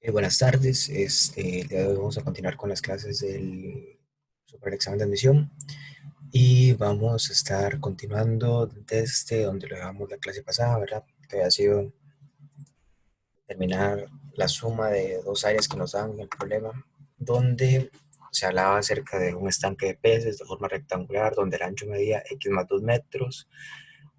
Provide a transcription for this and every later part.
Buenas tardes. El día de hoy vamos a continuar con las clases del super examen de admisión y vamos a estar continuando desde donde lo dejamos la clase pasada, ¿verdad? Que había sido determinar la suma de dos áreas que nos dan el problema, donde se hablaba acerca de un estanque de peces de forma rectangular, donde el ancho medía x más 2 metros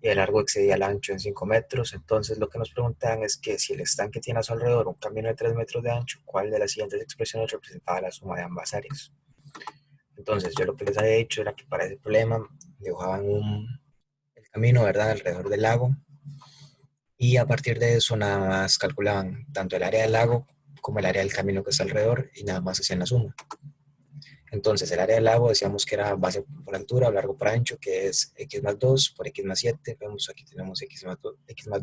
y el largo excedía el ancho en 5 metros. Entonces lo que nos preguntan es que si el estanque tiene a su alrededor un camino de 3 metros de ancho, ¿cuál de las siguientes expresiones representaba la suma de ambas áreas? Entonces yo lo que les había dicho era que para ese problema dibujaban el camino, ¿verdad?, alrededor del lago, y a partir de eso nada más calculaban tanto el área del lago como el área del camino que está alrededor y nada más hacían la suma. Entonces el área del lago decíamos que era base por altura, largo por ancho, que es x más 2 por x más 7. Vemos aquí tenemos x más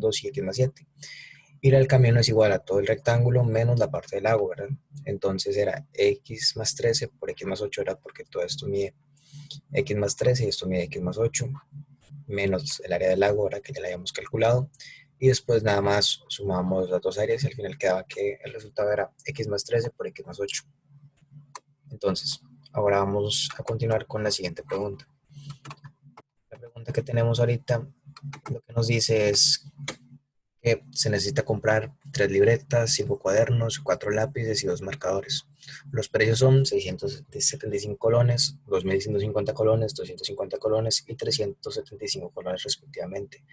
2 y x más 7. Y el camino es igual a todo el rectángulo menos la parte del lago, ¿verdad? Entonces era x más 13 por x más 8, ¿verdad? Porque todo esto mide x más 13 y esto mide x más 8, menos el área del lago, ¿verdad? Que ya la habíamos calculado. Y después nada más sumamos las dos áreas y al final quedaba que el resultado era x más 13 por x más 8. Entonces, ahora vamos a continuar con la siguiente pregunta. La pregunta que tenemos ahorita lo que nos dice es que se necesita comprar 3 libretas, 5 cuadernos, 4 lápices y 2 marcadores. Los precios son 675 colones, 2150 colones, 250 colones y 375 colones respectivamente.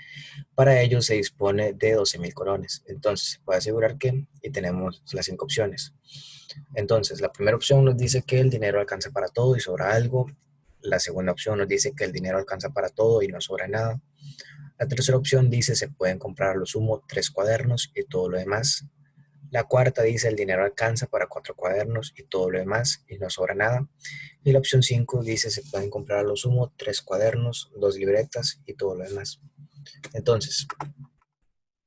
Para ello se dispone de 12.000 colones. Entonces se puede asegurar que, y tenemos las 5 opciones. Entonces la primera opción nos dice que el dinero alcanza para todo y sobra algo. La segunda opción nos dice que el dinero alcanza para todo y no sobra nada. La tercera opción dice se pueden comprar a lo sumo 3 cuadernos y todo lo demás. La cuarta dice el dinero alcanza para 4 cuadernos y todo lo demás y no sobra nada. Y la opción 5 dice se pueden comprar a lo sumo 3 cuadernos, 2 libretas y todo lo demás. Entonces,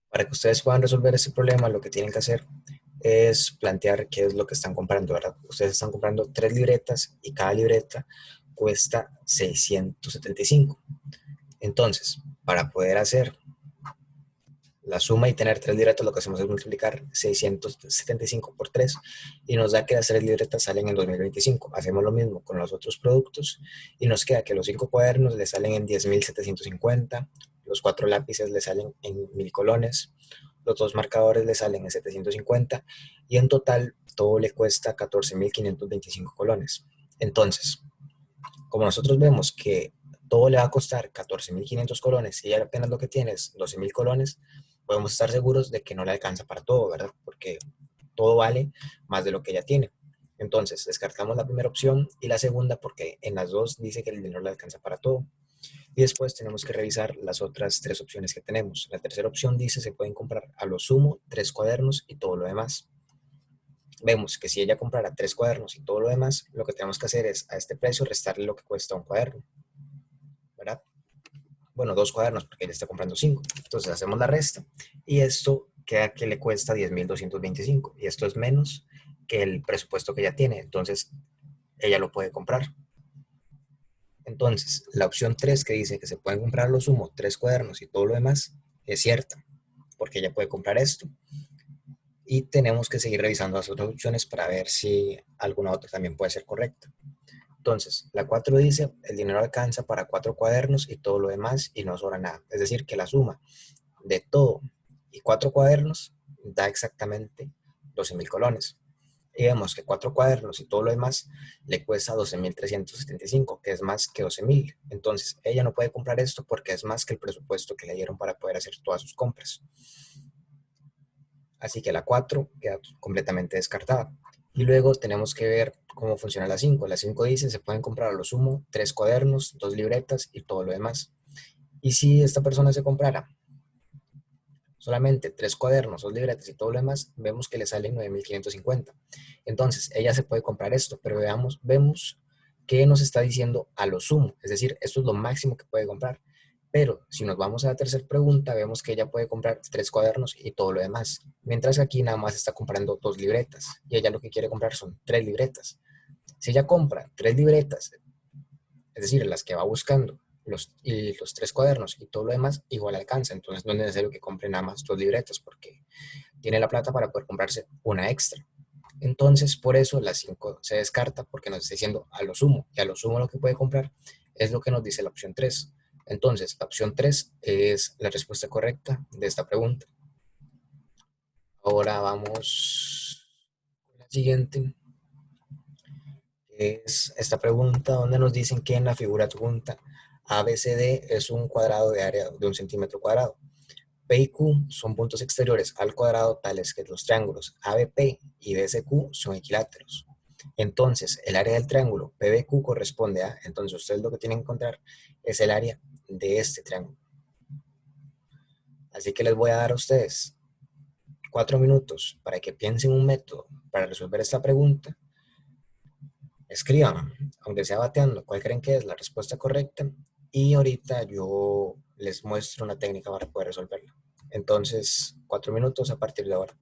para que ustedes puedan resolver este problema, lo que tienen que hacer es plantear qué es lo que están comprando, ¿verdad? Ustedes están comprando 3 libretas y cada libreta cuesta 675. Entonces, para poder hacer la suma y tener 3 libretas, lo que hacemos es multiplicar 675 por 3 y nos da que las 3 libretas salen en 2025. Hacemos lo mismo con los otros productos y nos queda que los 5 cuadernos le salen en 10.750, los 4 lápices le salen en 1.000 colones, los 2 marcadores le salen en 750 y en total todo le cuesta 14.525 colones. Entonces, como nosotros vemos que todo le va a costar 14.500 colones y ella apenas lo que tiene es 12.000 colones, podemos estar seguros de que no le alcanza para todo, ¿verdad? Porque todo vale más de lo que ella tiene. Entonces, descartamos la primera opción y la segunda porque en las dos dice que el dinero le alcanza para todo. Y después tenemos que revisar las otras 3 opciones que tenemos. La tercera opción dice se pueden comprar a lo sumo 3 cuadernos y todo lo demás. Vemos que si ella comprara 3 cuadernos y todo lo demás, lo que tenemos que hacer es a este precio restarle lo que cuesta un cuaderno, ¿verdad? Bueno, 2 cuadernos porque ella está comprando 5. Entonces hacemos la resta y esto queda que le cuesta 10.225 y esto es menos que el presupuesto que ella tiene. Entonces ella lo puede comprar. Entonces, la opción 3 que dice que se pueden comprar lo sumo 3 cuadernos y todo lo demás es cierta, porque ella puede comprar esto. Y tenemos que seguir revisando las otras opciones para ver si alguna otra también puede ser correcta. Entonces, la 4 dice, el dinero alcanza para 4 cuadernos y todo lo demás y no sobra nada. Es decir, que la suma de todo y 4 cuadernos da exactamente 12.000 colones. Y vemos que 4 cuadernos y todo lo demás le cuesta 12.375, que es más que 12.000. Entonces, ella no puede comprar esto porque es más que el presupuesto que le dieron para poder hacer todas sus compras. Así que la 4 queda completamente descartada. Y luego tenemos que ver cómo funciona la 5. La 5 dice se pueden comprar a lo sumo 3 cuadernos, 2 libretas y todo lo demás. Y si esta persona se comprara solamente 3 cuadernos, 2 libretas y todo lo demás, vemos que le salen 9.550. Entonces, ella se puede comprar esto, pero vemos que nos está diciendo a lo sumo, es decir, esto es lo máximo que puede comprar. Pero si nos vamos a la tercera pregunta, vemos que ella puede comprar 3 cuadernos y todo lo demás. Mientras que aquí nada más está comprando 2 libretas y ella lo que quiere comprar son 3 libretas. Si ella compra 3 libretas, es decir, las que va buscando, y los 3 cuadernos y todo lo demás, igual alcanza. Entonces no es necesario que compre nada más 2 libretas porque tiene la plata para poder comprarse una extra. Entonces, por eso la 5 se descarta porque nos está diciendo a lo sumo, y a lo sumo lo que puede comprar es lo que nos dice la opción 3. Entonces, la opción 3 es la respuesta correcta de esta pregunta. Ahora vamos con la siguiente, que es esta pregunta donde nos dicen que en la figura adjunta ABCD es un cuadrado de área de un centímetro cuadrado. P y Q son puntos exteriores al cuadrado tales que los triángulos ABP y BCQ son equiláteros. Entonces, el área del triángulo PBQ corresponde a, entonces ustedes lo que tienen que encontrar es el área de este triángulo. Así que les voy a dar a ustedes 4 minutos para que piensen un método para resolver esta pregunta. Escriban, aunque sea bateando, cuál creen que es la respuesta correcta y ahorita yo les muestro una técnica para poder resolverla. Entonces, 4 minutos a partir de ahora.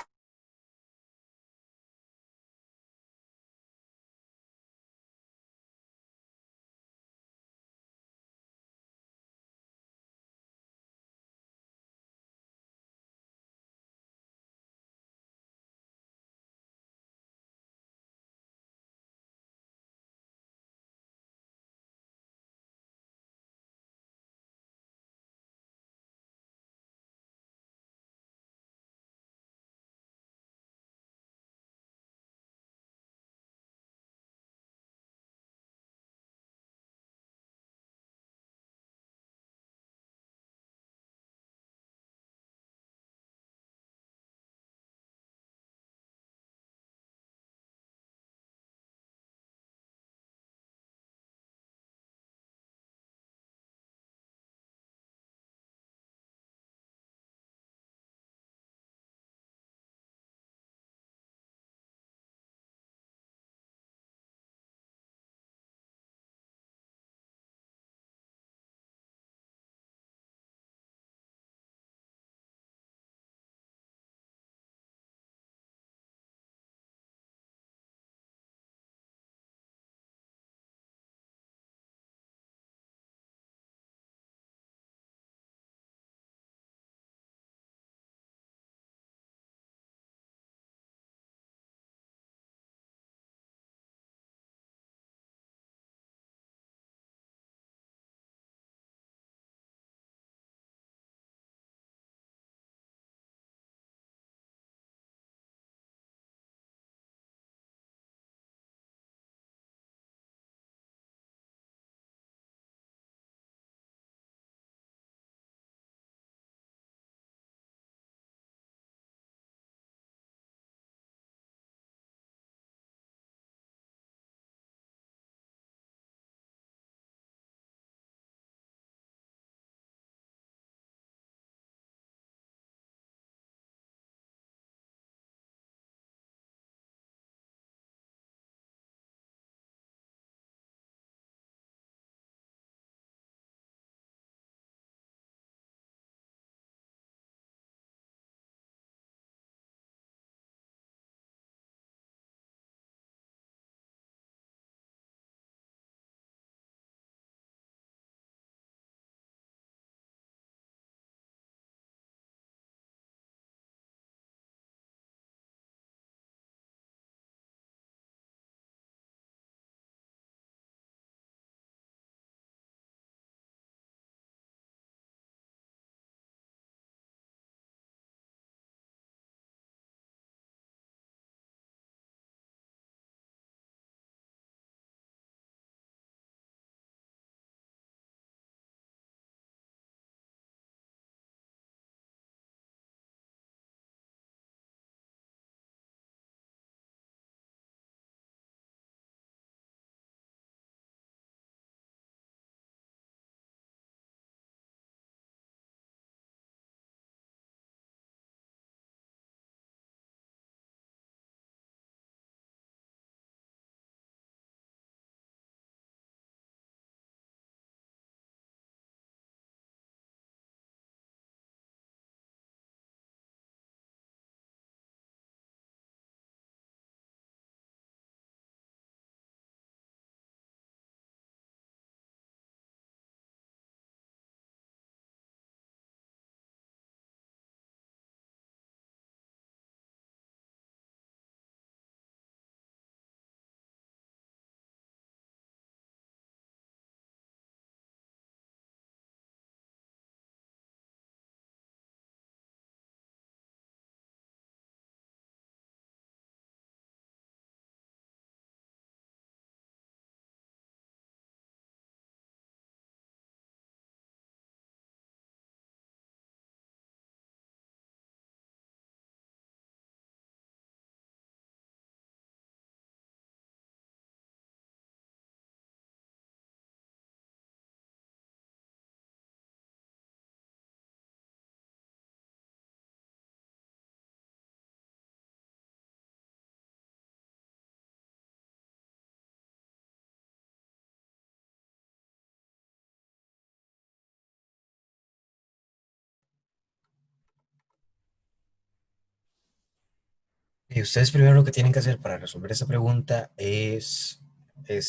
Y ustedes primero lo que tienen que hacer para resolver esta pregunta es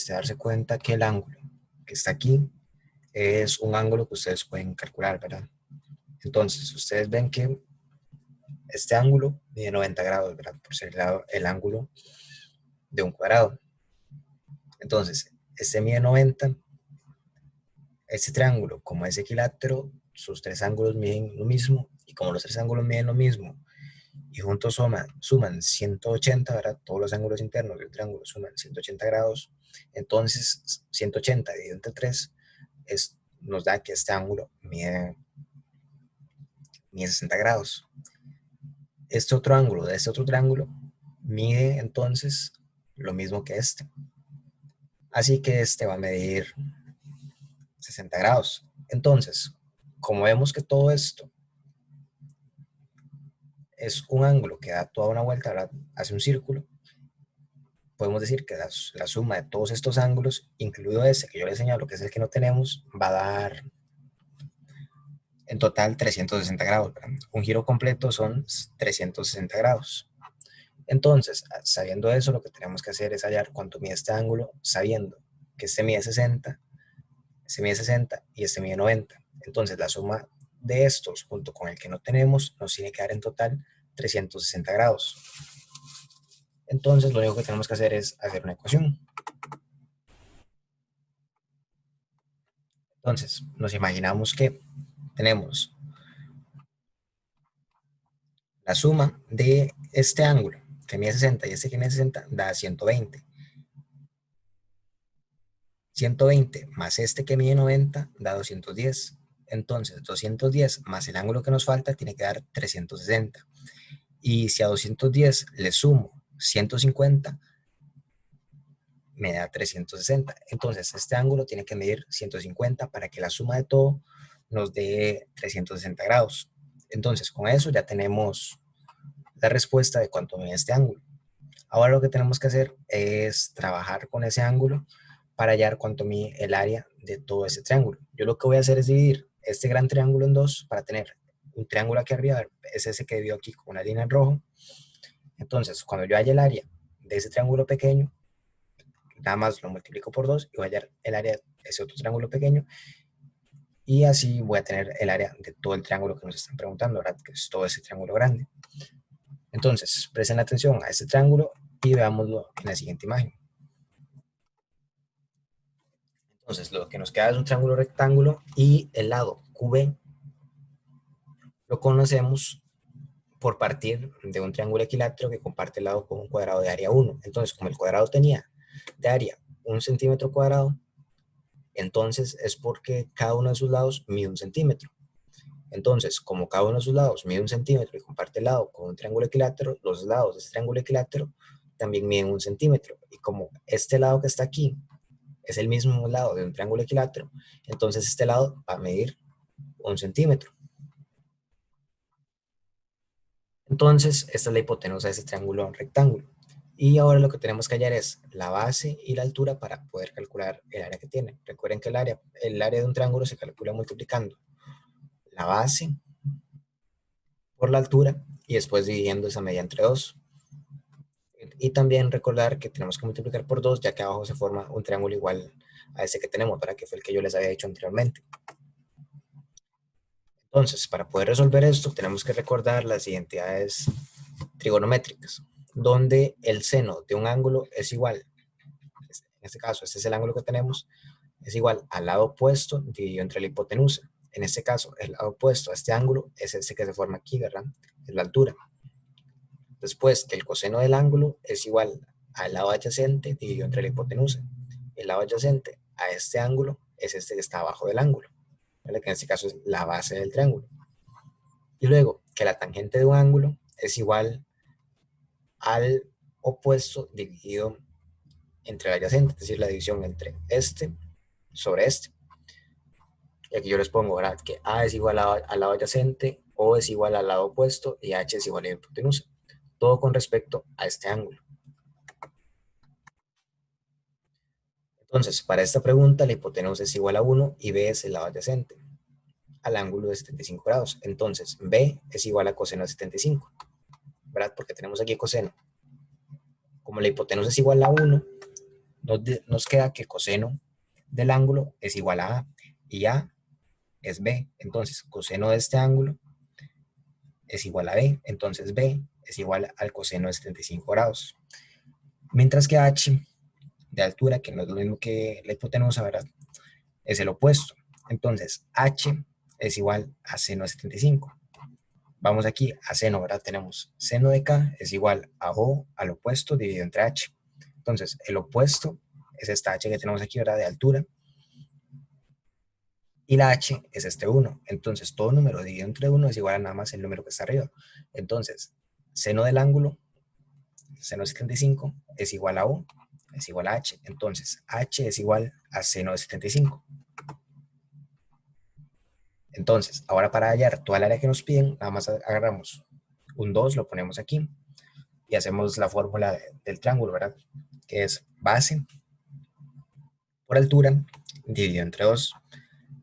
darse cuenta que el ángulo que está aquí es un ángulo que ustedes pueden calcular, ¿verdad? Entonces, ustedes ven que este ángulo mide 90 grados, ¿verdad? Por ser el ángulo de un cuadrado. Entonces, este mide 90, este triángulo, como es equilátero, sus tres ángulos miden lo mismo, y como los tres ángulos miden lo mismo, y juntos suman 180, ¿verdad? Todos los ángulos internos del triángulo suman 180 grados, entonces 180 dividido entre 3 nos da que este ángulo mide 60 grados. Este otro ángulo de este otro triángulo mide entonces lo mismo que este. Así que este va a medir 60 grados. Entonces, como vemos que todo esto es un ángulo que da toda una vuelta, ¿verdad? Hace un círculo, podemos decir que la suma de todos estos ángulos, incluido ese que yo les señalo, que es el que no tenemos, va a dar en total 360 grados, ¿verdad? Un giro completo son 360 grados. Entonces, sabiendo eso, lo que tenemos que hacer es hallar cuánto mide este ángulo, sabiendo que este mide 60, este mide 60 y este mide 90. Entonces, la suma de estos, junto con el que no tenemos, nos tiene que dar en total 360 grados. Entonces, lo único que tenemos que hacer es hacer una ecuación. Entonces, nos imaginamos que tenemos la suma de este ángulo que mide 60 y este que mide 60 da 120. 120 más este que mide 90 da 210. Entonces, 210 más el ángulo que nos falta tiene que dar 360. Y si a 210 le sumo 150, me da 360. Entonces, este ángulo tiene que medir 150 para que la suma de todo nos dé 360 grados. Entonces, con eso ya tenemos la respuesta de cuánto mide este ángulo. Ahora lo que tenemos que hacer es trabajar con ese ángulo para hallar cuánto mide el área de todo ese triángulo. Yo lo que voy a hacer es dividir este gran triángulo en dos para tener un triángulo aquí arriba, es ese que divido aquí con una línea en rojo. Entonces, cuando yo halle el área de ese triángulo pequeño, nada más lo multiplico por 2 y voy a hallar el área de ese otro triángulo pequeño, y así voy a tener el área de todo el triángulo que nos están preguntando, ¿verdad? Que es todo ese triángulo grande. Entonces, presten atención a este triángulo y veámoslo en la siguiente imagen. Entonces, lo que nos queda es un triángulo rectángulo y el lado QB lo conocemos por partir de un triángulo equilátero que comparte el lado con un cuadrado de área 1. Entonces, como el cuadrado tenía de área 1 centímetro cuadrado, entonces es porque cada uno de sus lados mide 1 centímetro. Entonces, como cada uno de sus lados mide 1 centímetro y comparte el lado con un triángulo equilátero, los lados de este triángulo equilátero también miden 1 centímetro. Y como este lado que está aquí es el mismo lado de un triángulo equilátero, entonces este lado va a medir 1 centímetro. Entonces, esta es la hipotenusa de ese triángulo rectángulo. Y ahora lo que tenemos que hallar es la base y la altura para poder calcular el área que tiene. Recuerden que el área de un triángulo se calcula multiplicando la base por la altura y después dividiendo esa media entre 2. Y también recordar que tenemos que multiplicar por 2, ya que abajo se forma un triángulo igual a ese que tenemos, para que fue el que yo les había dicho anteriormente. Entonces, para poder resolver esto, tenemos que recordar las identidades trigonométricas, donde el seno de un ángulo es igual, en este caso, este es el ángulo que tenemos, es igual al lado opuesto dividido entre la hipotenusa. En este caso, el lado opuesto a este ángulo es ese que se forma aquí, ¿verdad? Es la altura. Después, que el coseno del ángulo es igual al lado adyacente dividido entre la hipotenusa. El lado adyacente a este ángulo es este que está abajo del ángulo, ¿vale? Que en este caso es la base del triángulo. Y luego, que la tangente de un ángulo es igual al opuesto dividido entre el adyacente, es decir, la división entre este sobre este. Y aquí yo les pongo, ¿verdad? Que A es igual al lado adyacente, O es igual al lado opuesto y H es igual a la hipotenusa. Todo con respecto a este ángulo. Entonces, para esta pregunta, la hipotenusa es igual a 1 y B es el lado adyacente al ángulo de 75 grados. Entonces, B es igual a coseno de 75, ¿verdad? Porque tenemos aquí coseno Como la hipotenusa es igual a 1, nos queda que coseno del ángulo es igual a A y A es B. Entonces, coseno de este ángulo es igual a B. Entonces, B es igual al coseno de 75 grados. Mientras que H de altura, que no es lo mismo que la hipotenusa, ¿verdad? Es el opuesto. Entonces, H es igual a seno de 75. Vamos aquí a seno, ¿verdad? Tenemos seno de K es igual a O al opuesto dividido entre H. Entonces, el opuesto es esta H que tenemos aquí, ¿verdad? De altura. Y la H es este 1. Entonces, todo número dividido entre 1 es igual a nada más el número que está arriba. Entonces, seno del ángulo, seno de 75, es igual a O, es igual a H. Entonces, H es igual a seno de 75. Entonces, ahora para hallar toda el área que nos piden, nada más agarramos un 2, lo ponemos aquí y hacemos la fórmula del triángulo, ¿verdad? Que es base por altura dividido entre 2.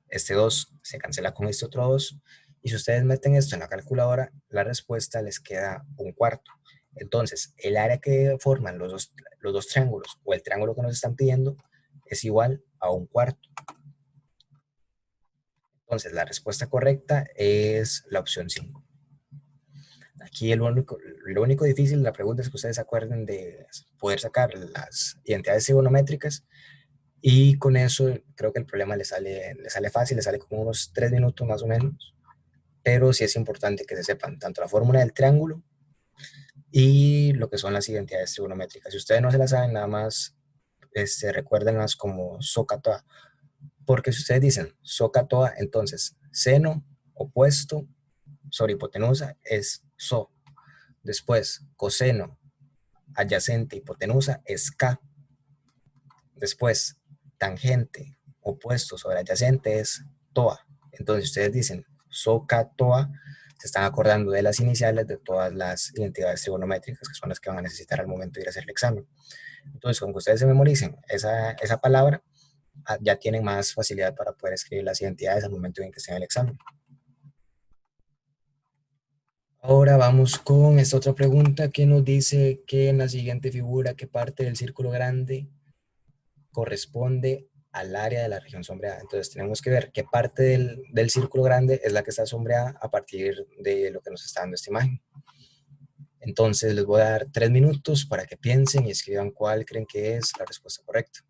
Este 2 se cancela con este otro 2. Y si ustedes meten esto en la calculadora, la respuesta les queda un cuarto. Entonces, el área que forman los dos triángulos o el triángulo que nos están pidiendo es igual a un cuarto. Entonces, la respuesta correcta es la opción 5. Aquí lo único difícil de la pregunta es que ustedes se acuerden de poder sacar las identidades trigonométricas y con eso creo que el problema le sale fácil, le sale como unos 3 minutos más o menos, pero sí es importante que se sepan tanto la fórmula del triángulo y lo que son las identidades trigonométricas. Si ustedes no se las saben, nada más recuérdenlas como SOHCAHTOA, porque si ustedes dicen SOHCAHTOA, entonces seno opuesto sobre hipotenusa es SO. Después, coseno adyacente hipotenusa es K. Después, tangente opuesto sobre adyacente es TOA. Entonces, ustedes dicen SOCA, TOA, se están acordando de las iniciales de todas las identidades trigonométricas, que son las que van a necesitar al momento de ir a hacer el examen. Entonces, con que ustedes se memoricen esa palabra, ya tienen más facilidad para poder escribir las identidades al momento en que estén en el examen. Ahora vamos con esta otra pregunta que nos dice que en la siguiente figura, ¿qué parte del círculo grande corresponde al área de la región sombreada? Entonces tenemos que ver qué parte del círculo grande es la que está sombreada a partir de lo que nos está dando esta imagen. Entonces les voy a dar 3 minutos para que piensen y escriban cuál creen que es la respuesta correcta.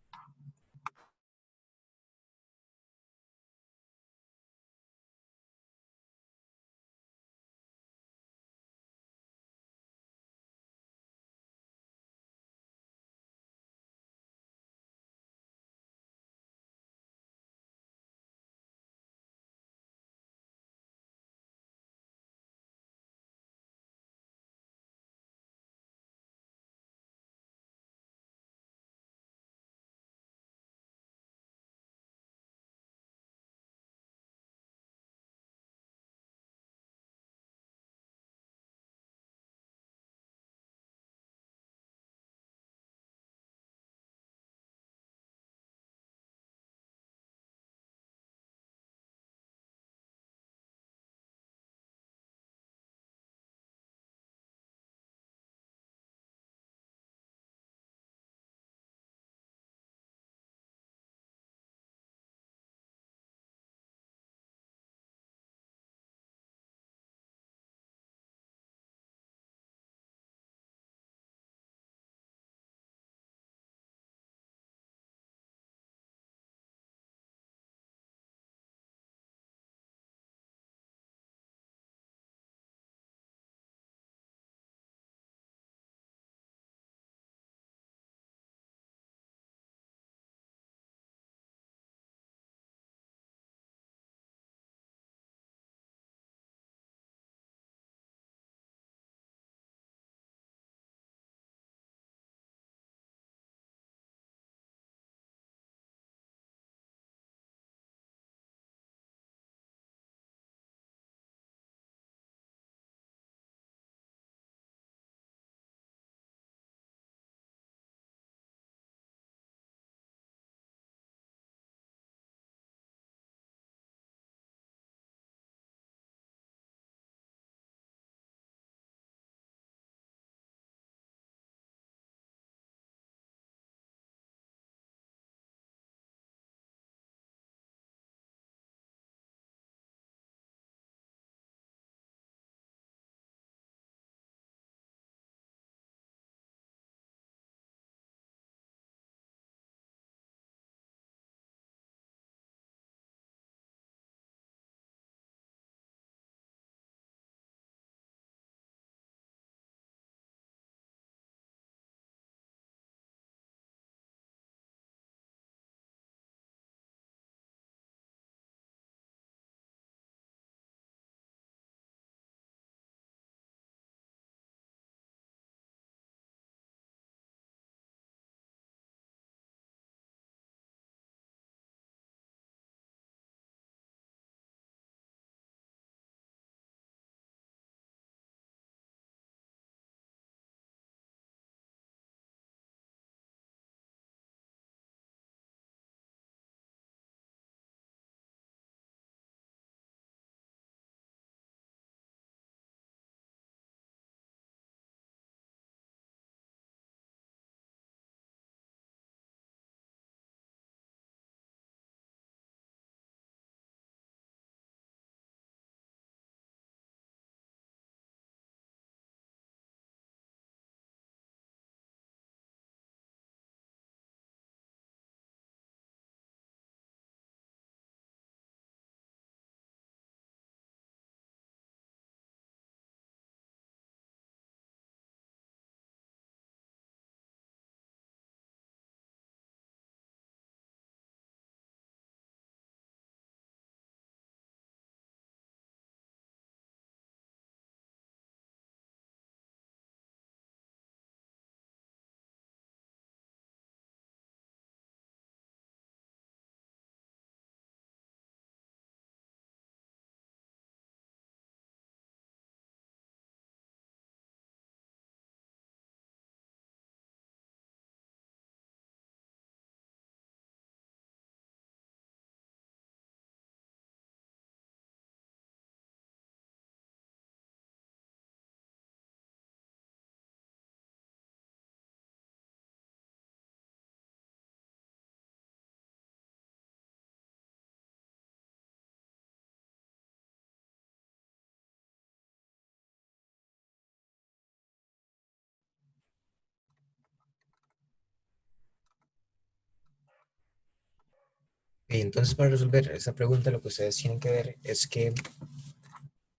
Y entonces para resolver esta pregunta lo que ustedes tienen que ver es que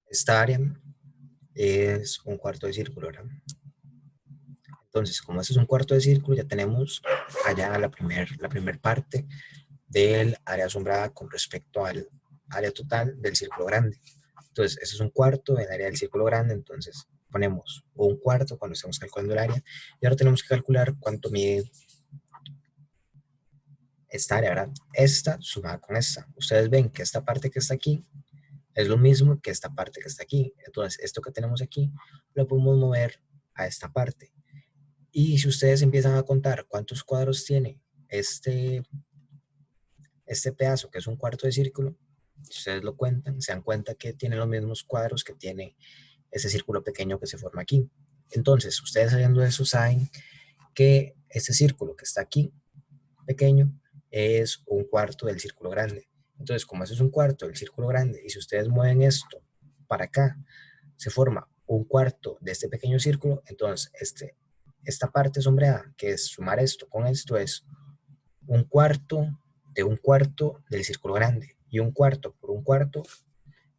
esta área es un cuarto de círculo, ¿verdad? Entonces, como este es un cuarto de círculo, ya tenemos allá la primer parte del área asombrada con respecto al área total del círculo grande. Entonces, eso es un cuarto del área del círculo grande, entonces ponemos un cuarto cuando estamos calculando el área y ahora tenemos que calcular cuánto mide esta área, ¿verdad? Esta sumada con esta. Ustedes ven que esta parte que está aquí es lo mismo que esta parte que está aquí. Entonces, esto que tenemos aquí lo podemos mover a esta parte. Y si ustedes empiezan a contar cuántos cuadros tiene este pedazo, que es un cuarto de círculo, si ustedes lo cuentan, se dan cuenta que tiene los mismos cuadros que tiene ese círculo pequeño que se forma aquí. Entonces, ustedes sabiendo eso, saben que este círculo que está aquí, pequeño, es un cuarto del círculo grande. Entonces, como eso es un cuarto del círculo grande, y si ustedes mueven esto para acá, se forma un cuarto de este pequeño círculo, entonces esta parte sombreada, que es sumar esto con esto, es un cuarto de un cuarto del círculo grande. Y un cuarto por un cuarto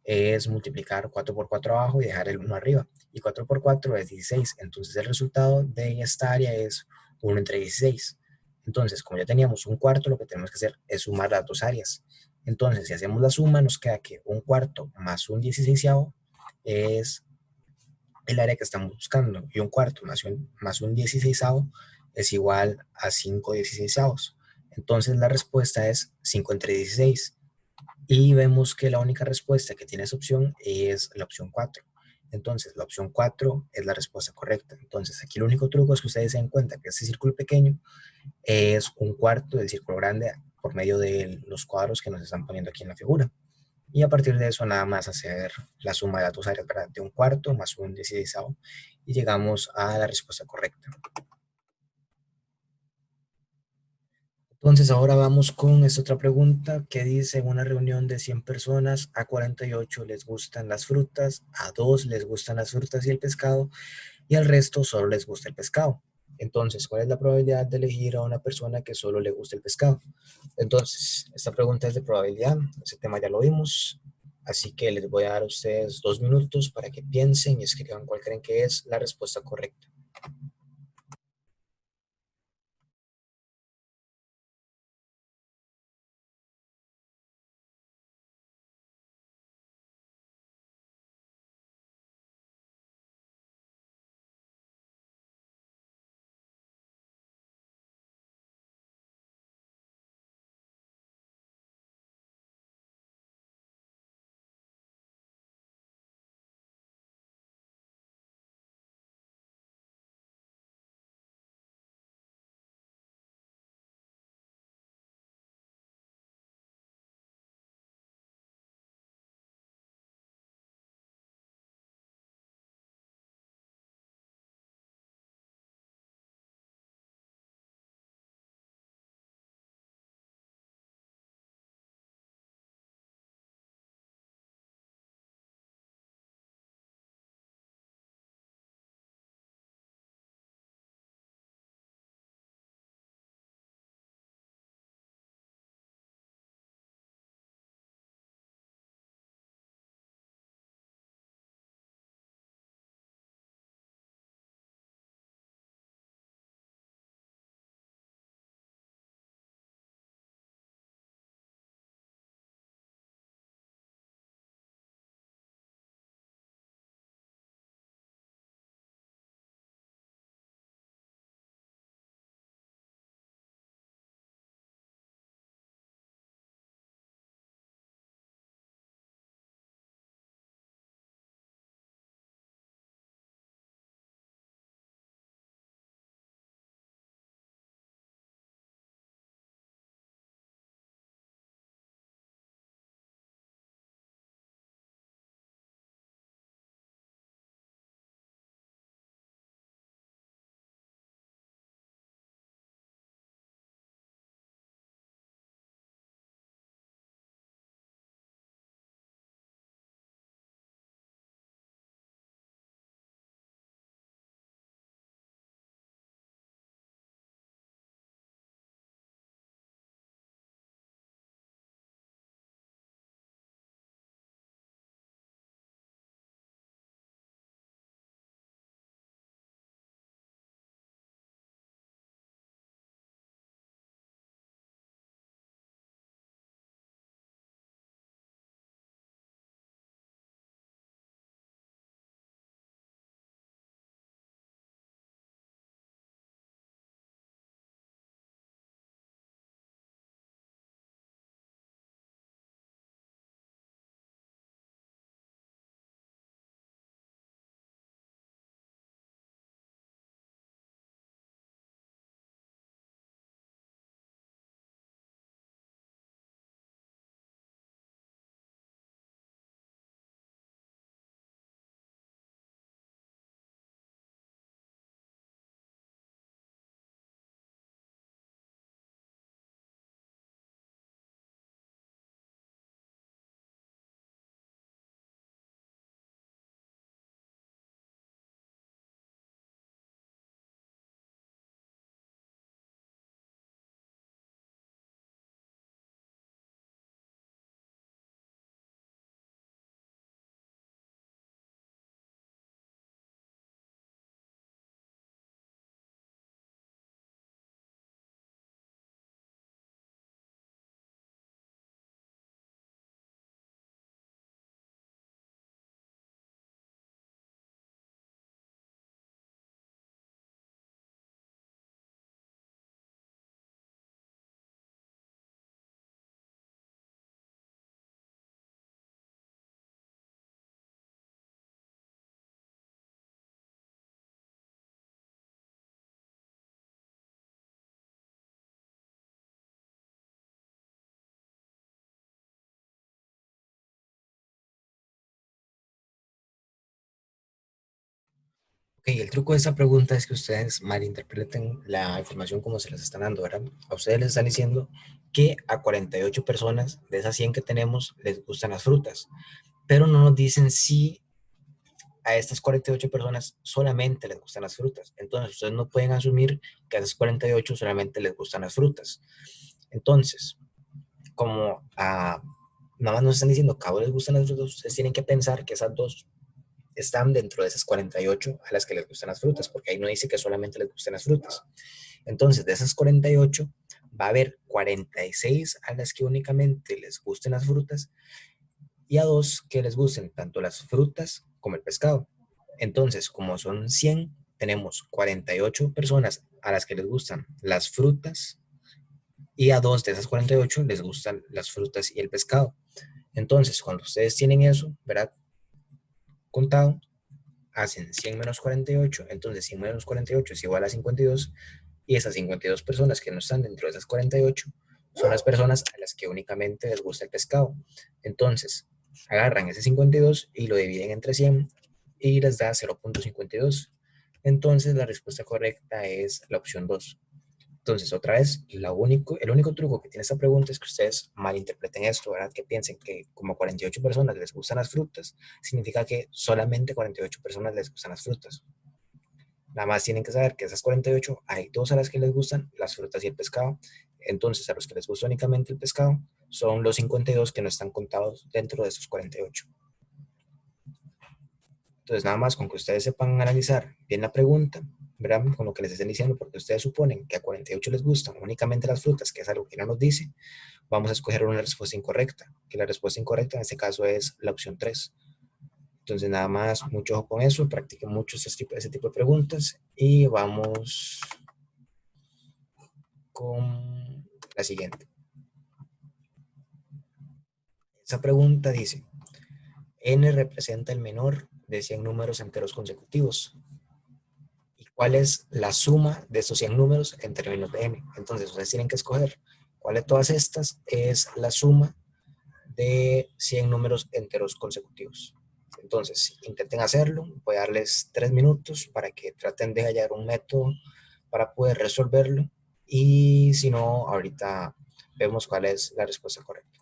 es multiplicar 4 por 4 abajo y dejar el 1 arriba. Y 4 por 4 es 16. Entonces el resultado de esta área es 1 entre 16. Entonces, como ya teníamos un cuarto, lo que tenemos que hacer es sumar las dos áreas. Entonces, si hacemos la suma, nos queda que un cuarto más un 16 es el área que estamos buscando. Y un cuarto más un 16 es igual a 5 16. Entonces, la respuesta es 5 entre 16 y vemos que la única respuesta que tiene esa opción es la opción 4. Entonces, la opción 4 es la respuesta correcta. Entonces, aquí el único truco es que ustedes se den cuenta que este círculo pequeño es un cuarto del círculo grande por medio de los cuadros que nos están poniendo aquí en la figura. Y a partir de eso, nada más hacer la suma de las dos áreas, ¿verdad? De un cuarto más un 16 y llegamos a la respuesta correcta. Entonces ahora vamos con esta otra pregunta que dice, en una reunión de 100 personas, a 48 les gustan las frutas, a 2 les gustan las frutas y el pescado, y al resto solo les gusta el pescado. Entonces, ¿cuál es la probabilidad de elegir a una persona que solo le gusta el pescado? Entonces, esta pregunta es de probabilidad, ese tema ya lo vimos, así que les voy a dar a ustedes 2 minutos para que piensen y escriban cuál creen que es la respuesta correcta. Ok, el truco de esta pregunta es que ustedes malinterpreten la información como se les están dando, ¿verdad? A ustedes les están diciendo que a 48 personas de esas 100 que tenemos les gustan las frutas, pero no nos dicen si a estas 48 personas solamente les gustan las frutas. Entonces, ustedes no pueden asumir que a esas 48 solamente les gustan las frutas. Entonces, como nada más nos están diciendo que a vos les gustan las frutas, ustedes tienen que pensar que esas dos están dentro de esas 48 a las que les gustan las frutas, porque ahí no dice que solamente les gustan las frutas. Entonces, de esas 48, va a haber 46 a las que únicamente les gusten las frutas y a dos que les gusten tanto las frutas como el pescado. Entonces, como son 100, tenemos 48 personas a las que les gustan las frutas y a dos de esas 48 les gustan las frutas y el pescado. Entonces, cuando ustedes tienen eso, ¿verdad? Contado, hacen 100 menos 48, entonces 100 menos 48 es igual a 52, y esas 52 personas que no están dentro de esas 48 son las personas a las que únicamente les gusta el pescado. Entonces, agarran ese 52 y lo dividen entre 100 y les da 0.52. Entonces, la respuesta correcta es la opción 2. Entonces, otra vez, el único truco que tiene esta pregunta es que ustedes malinterpreten esto, ¿verdad? Que piensen que como 48 personas les gustan las frutas, significa que solamente 48 personas les gustan las frutas. Nada más tienen que saber que esas 48 hay dos a las que les gustan las frutas y el pescado. Entonces, a los que les gusta únicamente el pescado son los 52 que no están contados dentro de esos 48. Entonces, nada más con que ustedes sepan analizar bien la pregunta, ¿verdad? Con lo que les estén diciendo, porque ustedes suponen que a 48 les gustan únicamente las frutas, que es algo que no nos dice, vamos a escoger una respuesta incorrecta, que la respuesta incorrecta en este caso es la opción 3. Entonces, nada más, mucho ojo con eso, practiquen mucho ese tipo de preguntas y vamos con la siguiente. Esa pregunta dice, n representa el menor de 100 números enteros consecutivos. ¿Y cuál es la suma de estos 100 números en términos de n? Entonces, ustedes tienen que escoger cuál de todas estas es la suma de 100 números enteros consecutivos. Entonces, intenten hacerlo. Voy a darles 3 minutos para que traten de hallar un método para poder resolverlo. Y si no, ahorita vemos cuál es la respuesta correcta.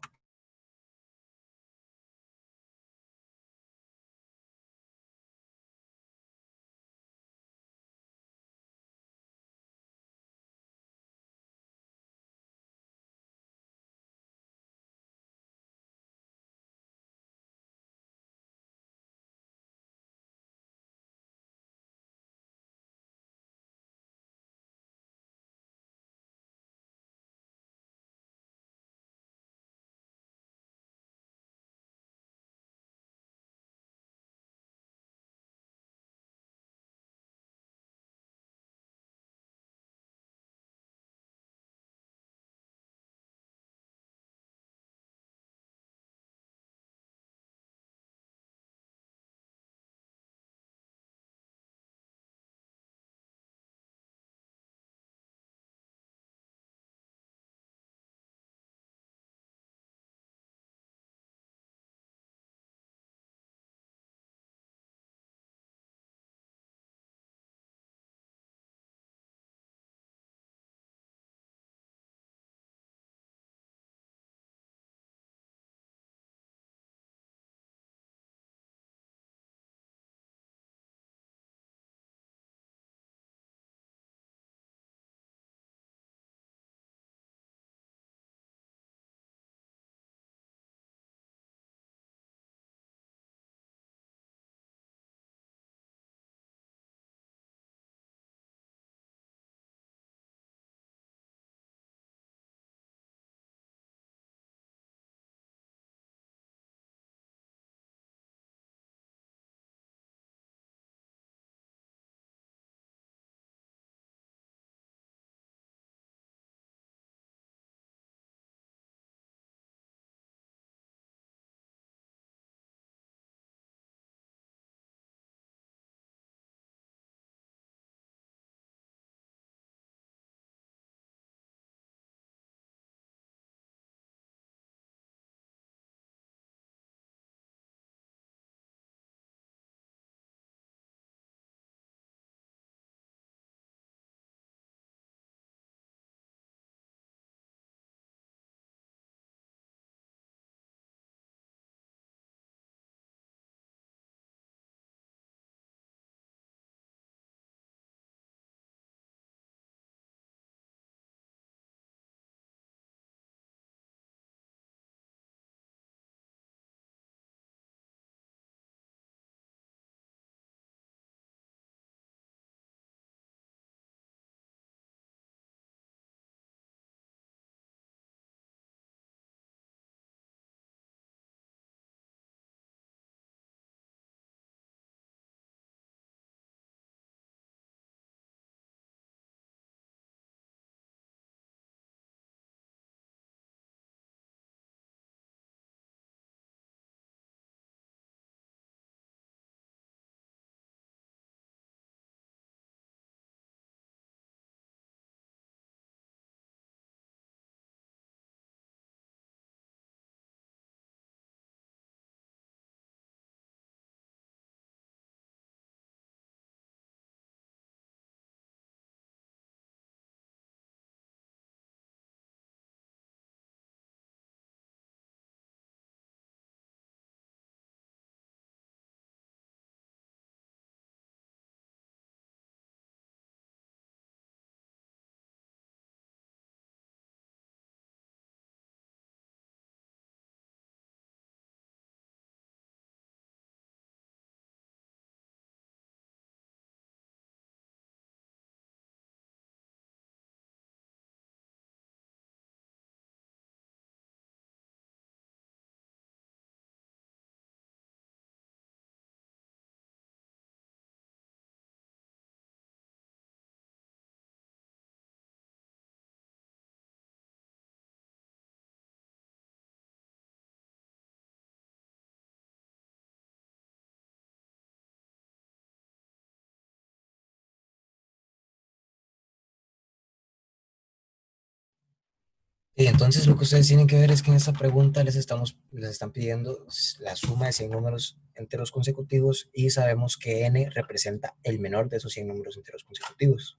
Y entonces lo que ustedes tienen que ver es que en esta pregunta les están pidiendo la suma de 100 números enteros consecutivos y sabemos que n representa el menor de esos 100 números enteros consecutivos.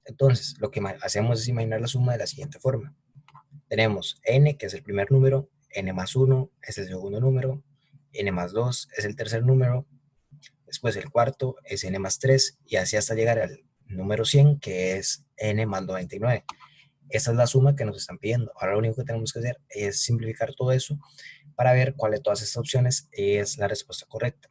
Entonces, lo que hacemos es imaginar la suma de la siguiente forma. Tenemos n, que es el primer número, n más 1 es el segundo número, n más 2 es el tercer número, después el cuarto es n más 3 y así hasta llegar al número 100, que es n más 99. Esa es la suma que nos están pidiendo. Ahora lo único que tenemos que hacer es simplificar todo eso para ver cuál de todas estas opciones es la respuesta correcta.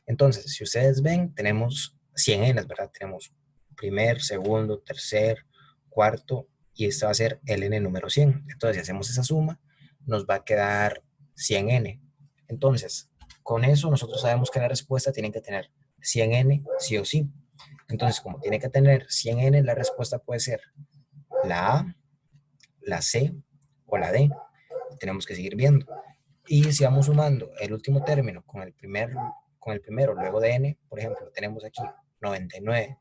Entonces, si ustedes ven, tenemos 100 n's, ¿verdad? Tenemos primer, segundo, tercer, cuarto, y este va a ser el n número 100. Entonces, si hacemos esa suma, nos va a quedar 100n. Entonces, con eso nosotros sabemos que la respuesta tiene que tener 100n sí o sí. Entonces, como tiene que tener 100n, la respuesta puede ser la A, la C o la D. Tenemos que seguir viendo. Y si vamos sumando el último término con el primero luego de n, por ejemplo, tenemos aquí 99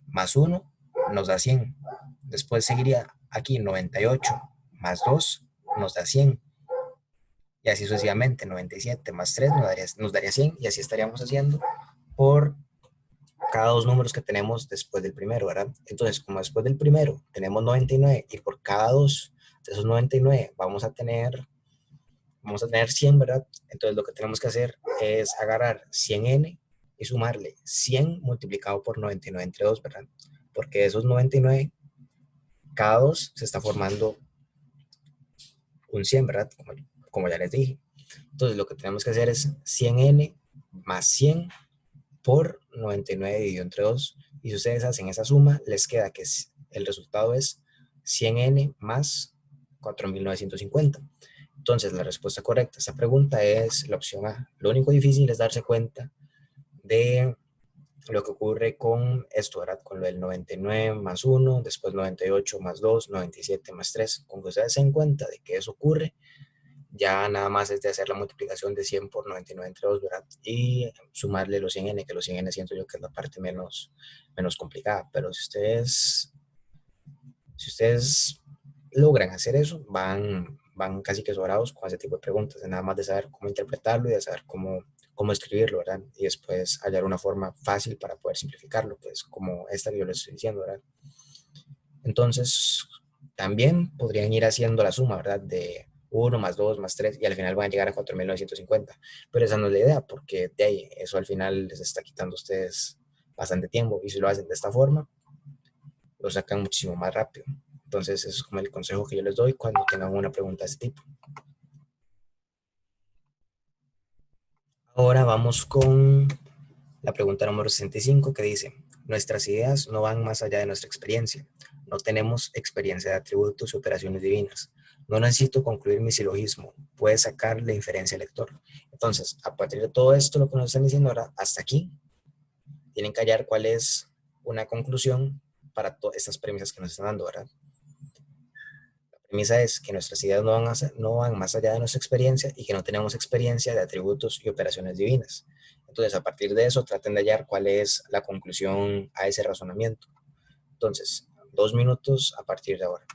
más 1 nos da 100. Después seguiría aquí 98 más 2 nos da 100. Y así sucesivamente, 97 más 3 nos daría 100 y así estaríamos haciendo por cada dos números que tenemos después del primero, ¿verdad? Entonces, como después del primero tenemos 99 y por cada dos de esos 99 vamos a tener 100, ¿verdad? Entonces lo que tenemos que hacer es agarrar 100n y sumarle 100 multiplicado por 99 entre 2, ¿verdad? Porque de esos 99, cada dos se está formando un 100, ¿verdad? Como ya les dije. Entonces lo que tenemos que hacer es 100n más 100 por 99 dividido entre 2. Y si ustedes hacen esa suma, les queda que el resultado es 100n más 4950. Entonces, la respuesta correcta a esta pregunta es la opción A. Lo único difícil es darse cuenta de lo que ocurre con esto, ¿verdad? Con lo del 99 más 1, después 98 más 2, 97 más 3. Con que ustedes se den cuenta de que eso ocurre, ya nada más es de hacer la multiplicación de 100 por 99 entre 2, ¿verdad? Y sumarle los 100n, que los 100n siento yo que es la parte menos complicada. Pero si ustedes logran hacer eso, van casi que sobrados con ese tipo de preguntas, de nada más de saber cómo interpretarlo y de saber cómo escribirlo, ¿verdad? Y después hallar una forma fácil para poder simplificarlo, que es como esta que yo les estoy diciendo, ¿verdad? Entonces, también podrían ir haciendo la suma, ¿verdad? De uno más 2 más 3 y al final van a llegar a 4950. Pero esa no es la idea, porque de ahí eso al final les está quitando a ustedes bastante tiempo y si lo hacen de esta forma, lo sacan muchísimo más rápido. Entonces, eso es como el consejo que yo les doy cuando tengan una pregunta de este tipo. Ahora vamos con la pregunta número 65 que dice, nuestras ideas no van más allá de nuestra experiencia. No tenemos experiencia de atributos y operaciones divinas. No necesito concluir mi silogismo. Puede sacar la inferencia al lector. Entonces, a partir de todo esto, lo que nos están diciendo ahora, hasta aquí, tienen que hallar cuál es una conclusión para todas estas premisas que nos están dando, ¿verdad? La premisa es que nuestras ideas no van más allá de nuestra experiencia y que no tenemos experiencia de atributos y operaciones divinas. Entonces, a partir de eso, traten de hallar cuál es la conclusión a ese razonamiento. Entonces, 2 minutos a partir de ahora.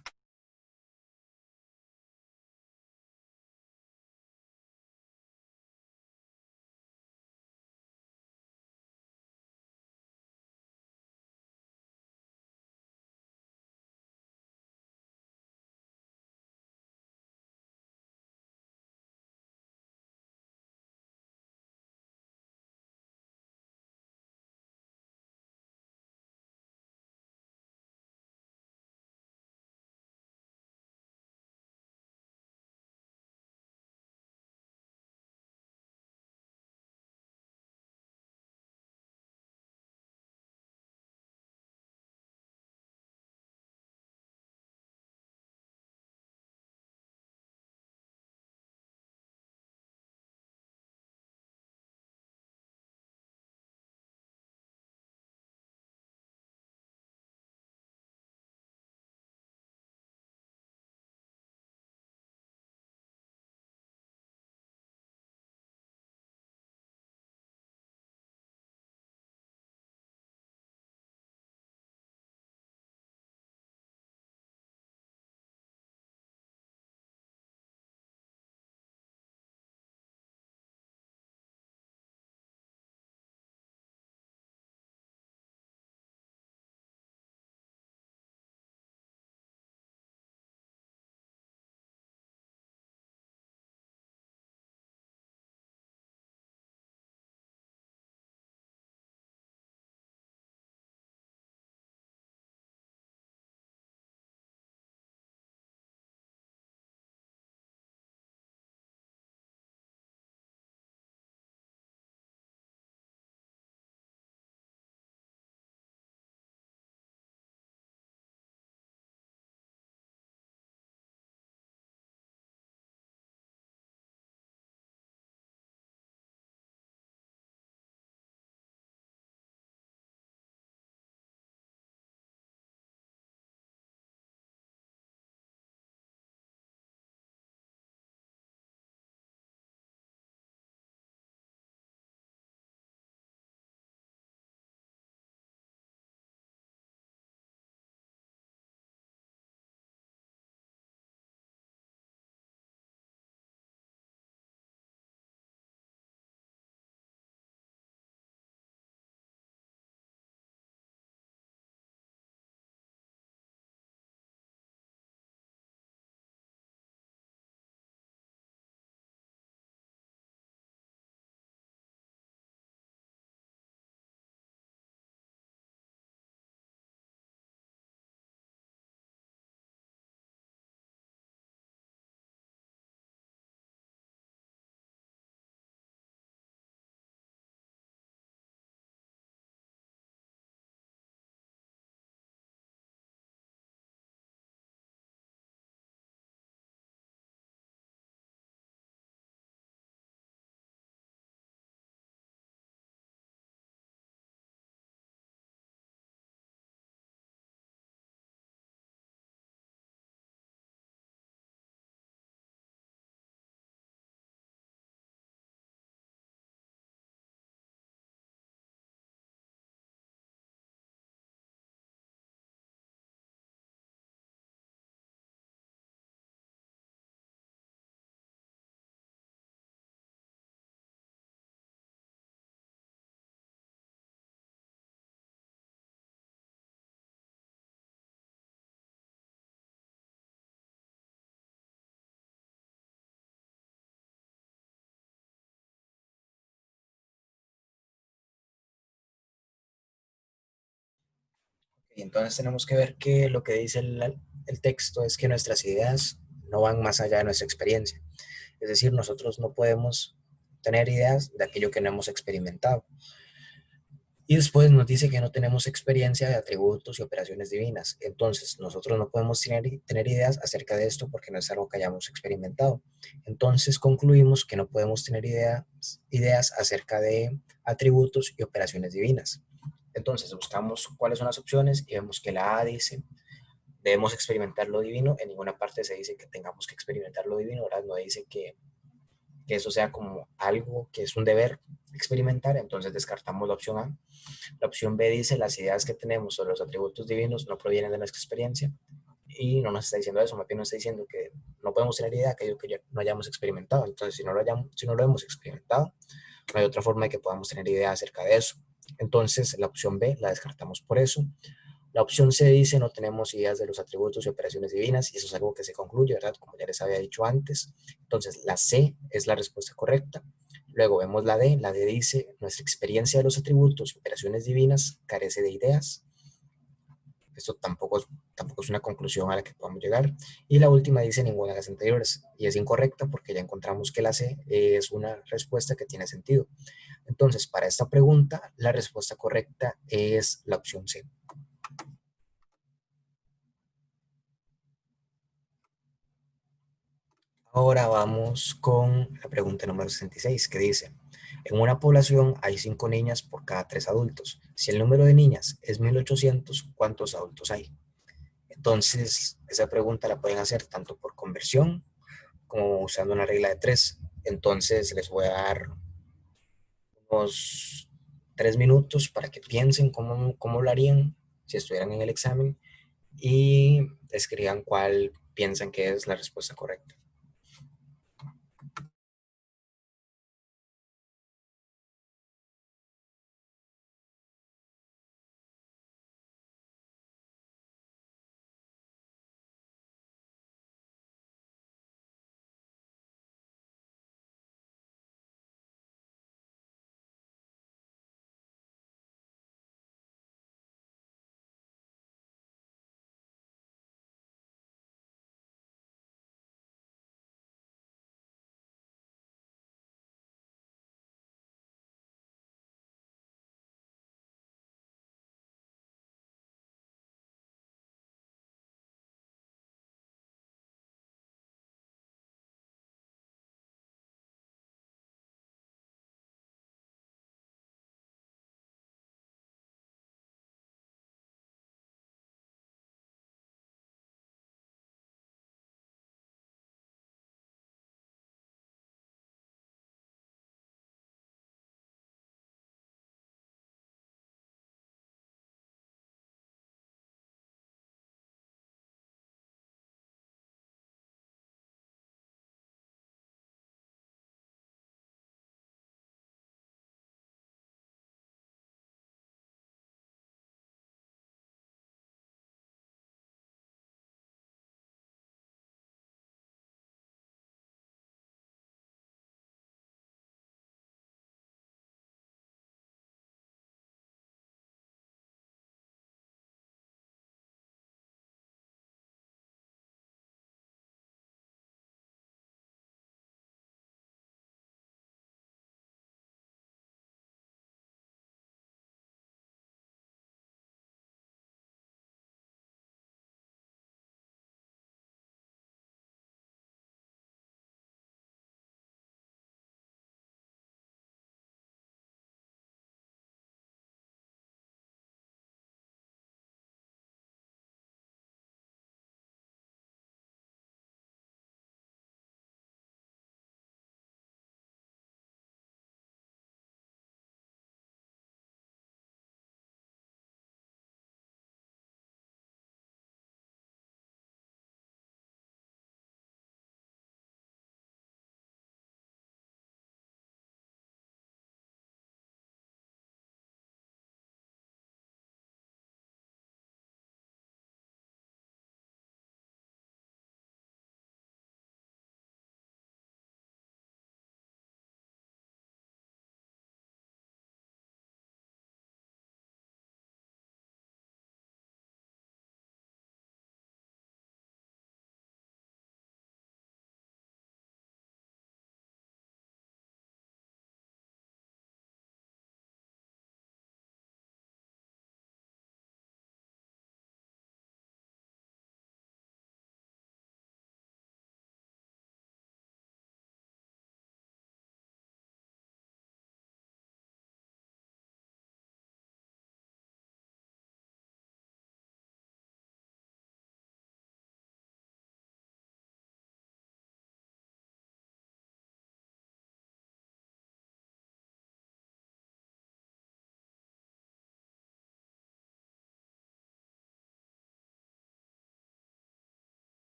Y entonces tenemos que ver que lo que dice el texto es que nuestras ideas no van más allá de nuestra experiencia. Es decir, nosotros no podemos tener ideas de aquello que no hemos experimentado. Y después nos dice que no tenemos experiencia de atributos y operaciones divinas. Entonces, nosotros no podemos tener ideas acerca de esto porque no es algo que hayamos experimentado. Entonces, concluimos que no podemos tener ideas acerca de atributos y operaciones divinas. Entonces, buscamos cuáles son las opciones y vemos que la A dice, debemos experimentar lo divino. En ninguna parte se dice que tengamos que experimentar lo divino, ¿verdad? No dice que eso sea como algo que es un deber experimentar, entonces descartamos la opción A. La opción B dice, las ideas que tenemos sobre los atributos divinos no provienen de nuestra experiencia, y no nos está diciendo eso, más bien nos está diciendo que no podemos tener idea de aquello que ya no hayamos experimentado. Entonces, si no lo hemos experimentado, no hay otra forma de que podamos tener idea acerca de eso. Entonces, la opción B la descartamos por eso. La opción C dice, no tenemos ideas de los atributos y operaciones divinas, y eso es algo que se concluye, ¿verdad? Como ya les había dicho antes. Entonces, la C es la respuesta correcta. Luego vemos la D. La D dice, nuestra experiencia de los atributos y operaciones divinas carece de ideas. Esto tampoco es una conclusión a la que podamos llegar. Y la última dice ninguna de las anteriores, y es incorrecta porque ya encontramos que la C es una respuesta que tiene sentido. Entonces, para esta pregunta, la respuesta correcta es la opción C. Ahora vamos con la pregunta número 66, que dice, en una población hay 5 niñas por cada 3 adultos. Si el número de niñas es 1800, ¿cuántos adultos hay? Entonces, esa pregunta la pueden hacer tanto por conversión como usando una regla de 3. Entonces, les voy a dar unos 3 minutos para que piensen cómo lo harían si estuvieran en el examen y escriban cuál piensan que es la respuesta correcta.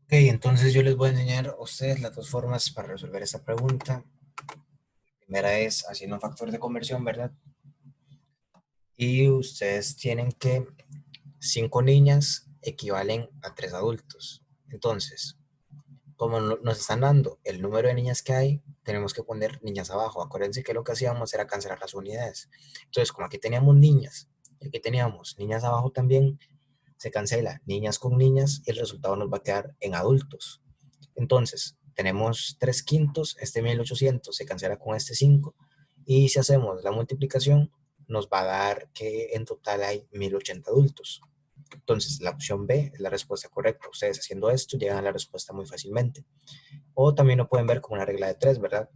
Ok, entonces yo les voy a enseñar a ustedes las dos formas para resolver esta pregunta. La primera es haciendo un factor de conversión, ¿verdad? Y ustedes tienen que 5 niñas equivalen a 3 adultos. Entonces, como nos están dando el número de niñas que hay, tenemos que poner niñas abajo. Acuérdense que lo que hacíamos era cancelar las unidades. Entonces, como aquí teníamos niñas y aquí teníamos niñas abajo también, se cancela niñas con niñas y el resultado nos va a quedar en adultos. Entonces, tenemos 3 quintos, este 1800 se cancela con este 5 y si hacemos la multiplicación nos va a dar que en total hay 1080 adultos. Entonces, la opción B es la respuesta correcta. Ustedes haciendo esto llegan a la respuesta muy fácilmente. O también lo pueden ver como una regla de 3, ¿verdad?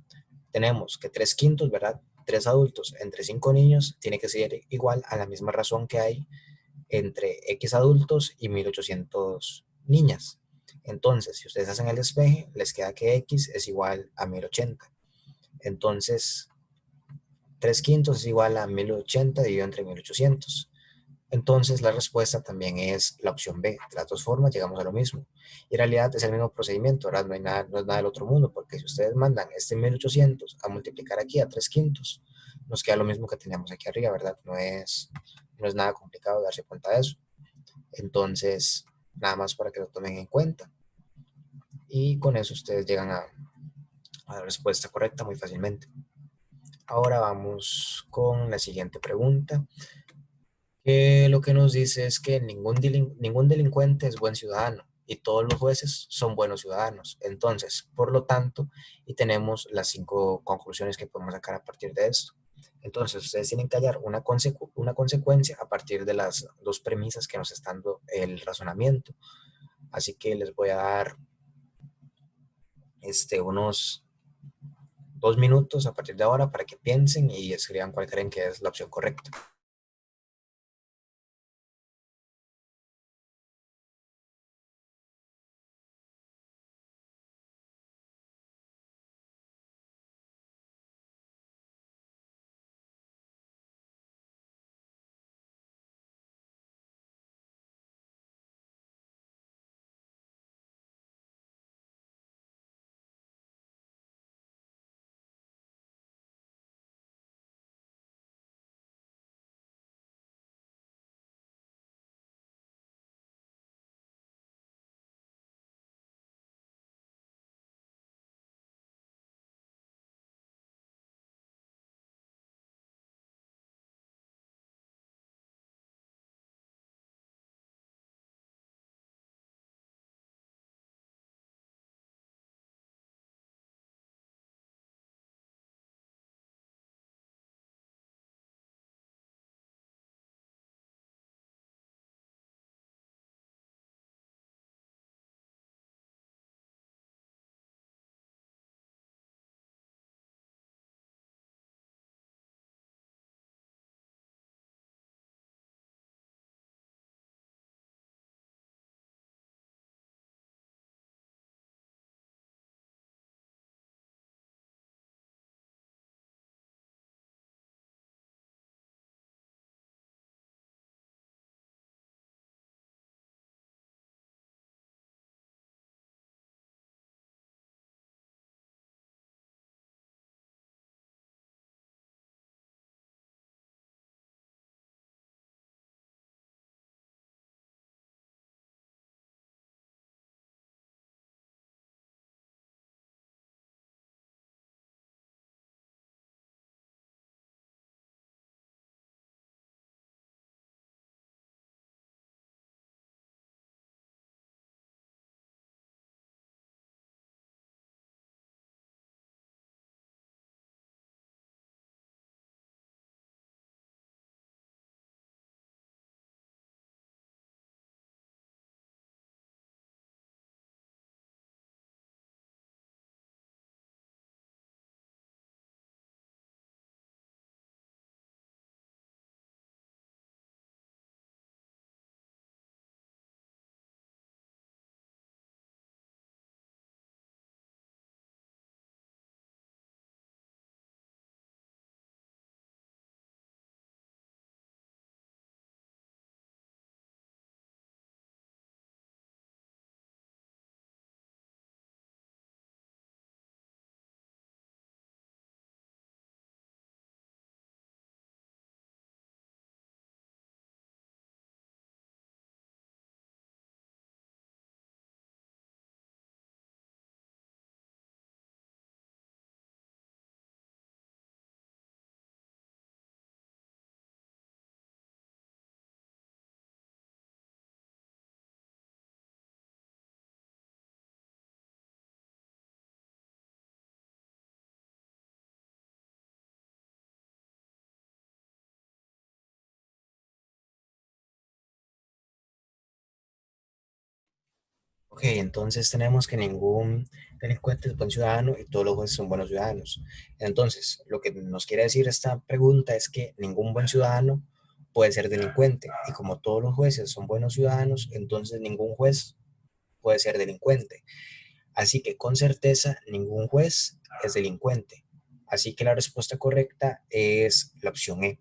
Tenemos que 3 quintos, ¿verdad? 3 adultos entre 5 niños tiene que ser igual a la misma razón que hay entre X adultos y 1800 niñas. Entonces, si ustedes hacen el despeje, les queda que X es igual a 1080. Entonces, 3 quintos es igual a 1080 dividido entre 1800. Entonces, la respuesta también es la opción B. De las dos formas llegamos a lo mismo. Y en realidad es el mismo procedimiento, ¿verdad? No, hay nada, no es nada del otro mundo, porque si ustedes mandan este 1800 a multiplicar aquí a 3 quintos, nos queda lo mismo que teníamos aquí arriba, ¿verdad? No es nada complicado darse cuenta de eso. Entonces, nada más para que lo tomen en cuenta. Y con eso ustedes llegan a la respuesta correcta muy fácilmente. Ahora vamos con la siguiente pregunta, que lo que nos dice es que ningún delincuente es buen ciudadano y todos los jueces son buenos ciudadanos. Entonces, por lo tanto, y tenemos las 5 conclusiones que podemos sacar a partir de esto. Entonces, ustedes tienen que hallar una consecuencia a partir de las dos premisas que nos están dando el razonamiento. Así que les voy a dar unos 2 minutos a partir de ahora para que piensen y escriban cuál creen que es la opción correcta. Ok, entonces tenemos que ningún delincuente es buen ciudadano y todos los jueces son buenos ciudadanos. Entonces, lo que nos quiere decir esta pregunta es que ningún buen ciudadano puede ser delincuente. Y como todos los jueces son buenos ciudadanos, entonces ningún juez puede ser delincuente. Así que con certeza ningún juez es delincuente. Así que la respuesta correcta es la opción E.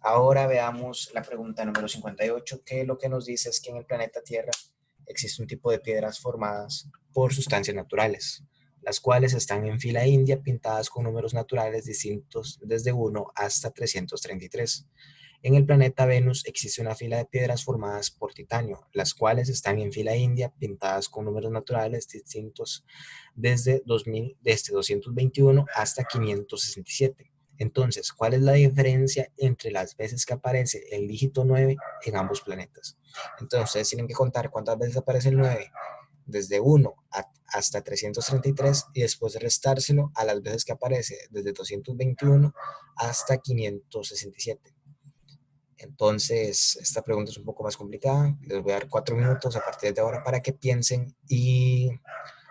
Ahora veamos la pregunta número 58, que lo que nos dice es que en el planeta Tierra existe un tipo de piedras formadas por sustancias naturales, las cuales están en fila india pintadas con números naturales distintos desde 1 hasta 333. En el planeta Venus existe una fila de piedras formadas por titanio, las cuales están en fila india pintadas con números naturales distintos desde 221 hasta 567. Entonces, ¿cuál es la diferencia entre las veces que aparece el dígito 9 en ambos planetas? Entonces, ustedes tienen que contar cuántas veces aparece el 9 desde 1 hasta 333 y después restárselo a las veces que aparece desde 221 hasta 567. Entonces, esta pregunta es un poco más complicada. Les voy a dar 4 minutos a partir de ahora para que piensen y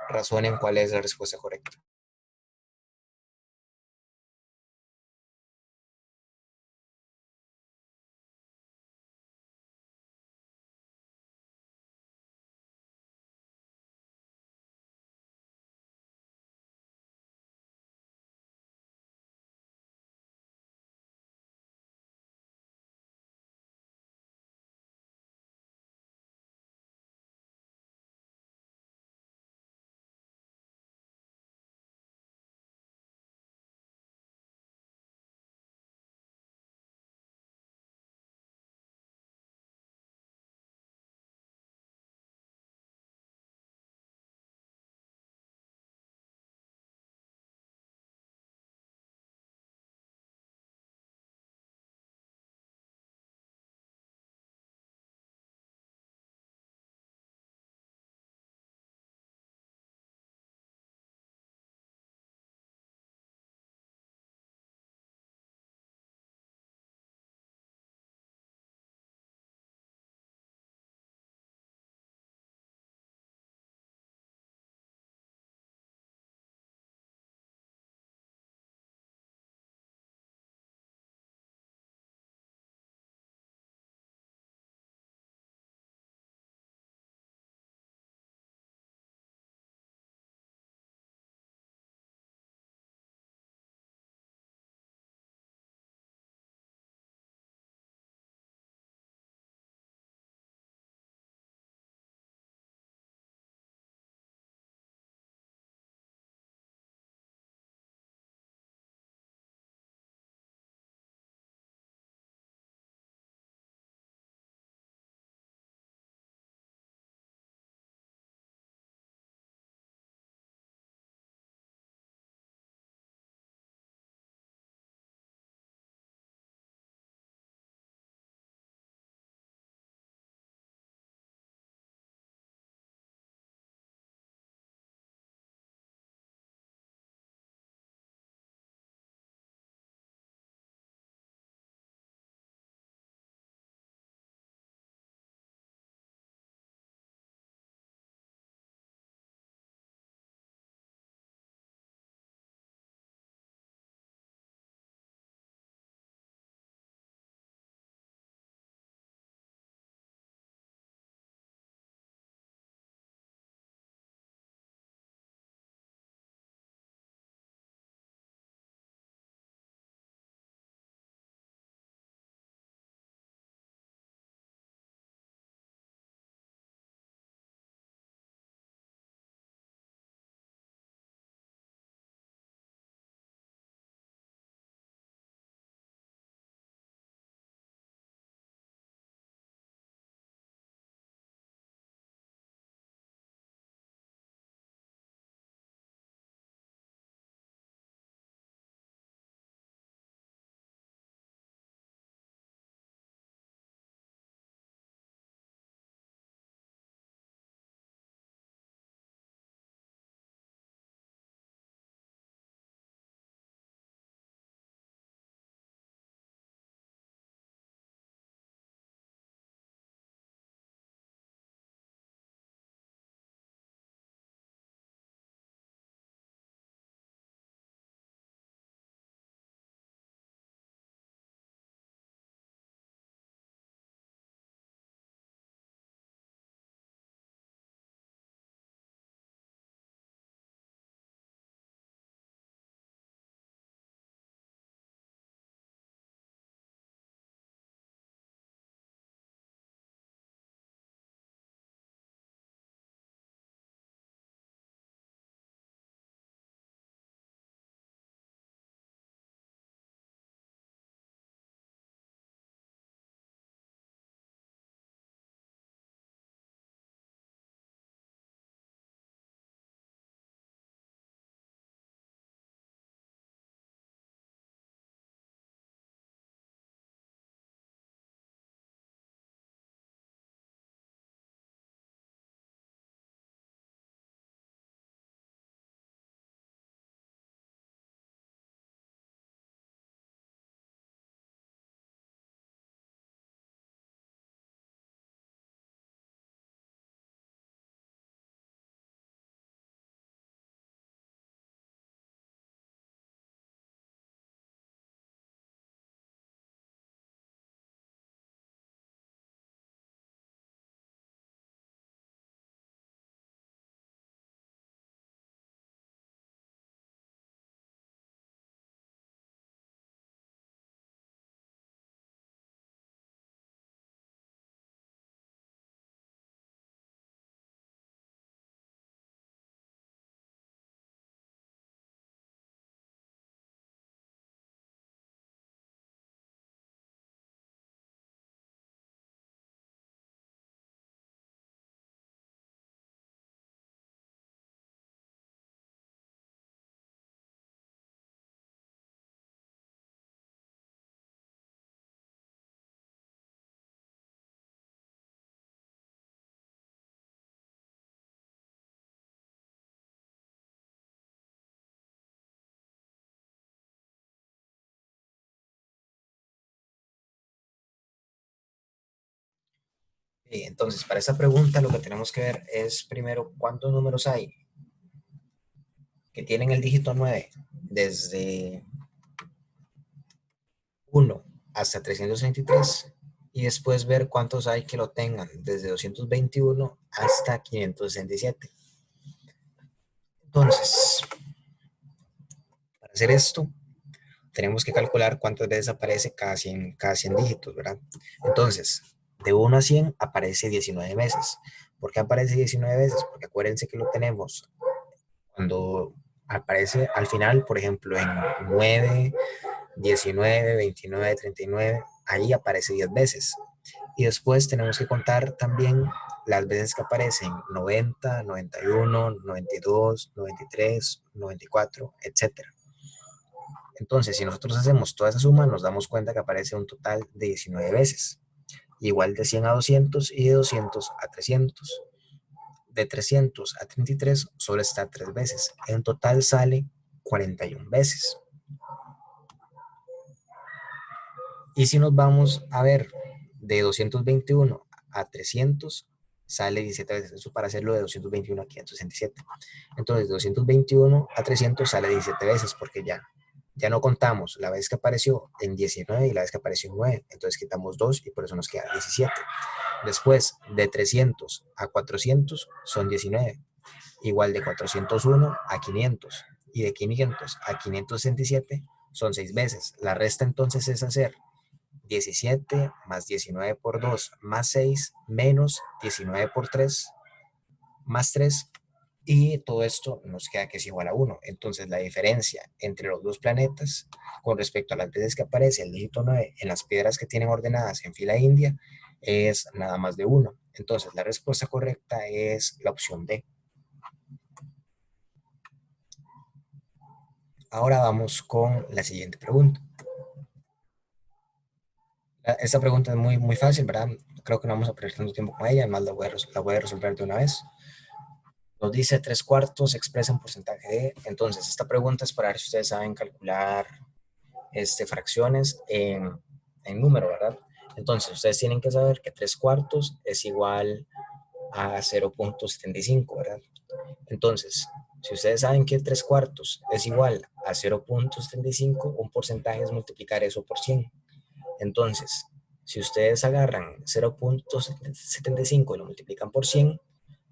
razonen cuál es la respuesta correcta. Entonces, para esta pregunta lo que tenemos que ver es primero cuántos números hay que tienen el dígito 9 desde 1 hasta 323 y después ver cuántos hay que lo tengan desde 221 hasta 567. Entonces, para hacer esto, tenemos que calcular cuántas veces aparece cada 100 dígitos, ¿verdad? Entonces, de 1 a 100 aparece 19 veces. ¿Por qué aparece 19 veces? Porque acuérdense que lo tenemos cuando aparece al final, por ejemplo, en 9, 19, 29, 39, ahí aparece 10 veces. Y después tenemos que contar también las veces que aparecen 90, 91, 92, 93, 94, etcétera. Entonces, si nosotros hacemos toda esa suma, nos damos cuenta que aparece un total de 19 veces. Igual de 100 a 200 y de 200 a 300. De 300 a 33 solo está 3 veces. En total sale 41 veces. Y si nos vamos a ver de 221 a 300, sale 17 veces. Eso para hacerlo de 221 a 567. Entonces, de 221 a 300 sale 17 veces porque ya no contamos la vez que apareció en 19 y la vez que apareció en 9. Entonces quitamos 2 y por eso nos queda 17. Después, de 300 a 400 son 19. Igual de 401 a 500. Y de 500 a 567 son 6 veces. La resta entonces es hacer 17 más 19 por 2 más 6 menos 19 por 3 más 3 y todo esto nos queda que es igual a 1. Entonces la diferencia entre los dos planetas con respecto a las veces que aparece el dígito 9 en las piedras que tienen ordenadas en fila india es nada más de 1. Entonces la respuesta correcta es la opción D. Ahora vamos con la siguiente pregunta. Esta pregunta es muy fácil, ¿verdad? Creo que no vamos a perder tanto tiempo con ella, además la voy a resolver de una vez. Nos dice 3 cuartos expresa un porcentaje de. Entonces, esta pregunta es para ver si ustedes saben calcular fracciones en número, ¿verdad? Entonces, ustedes tienen que saber que 3 cuartos es igual a 0.75, ¿verdad? Entonces, si ustedes saben que 3 cuartos es igual a 0.75, un porcentaje es multiplicar eso por 100. Entonces, si ustedes agarran 0.75 y lo multiplican por 100,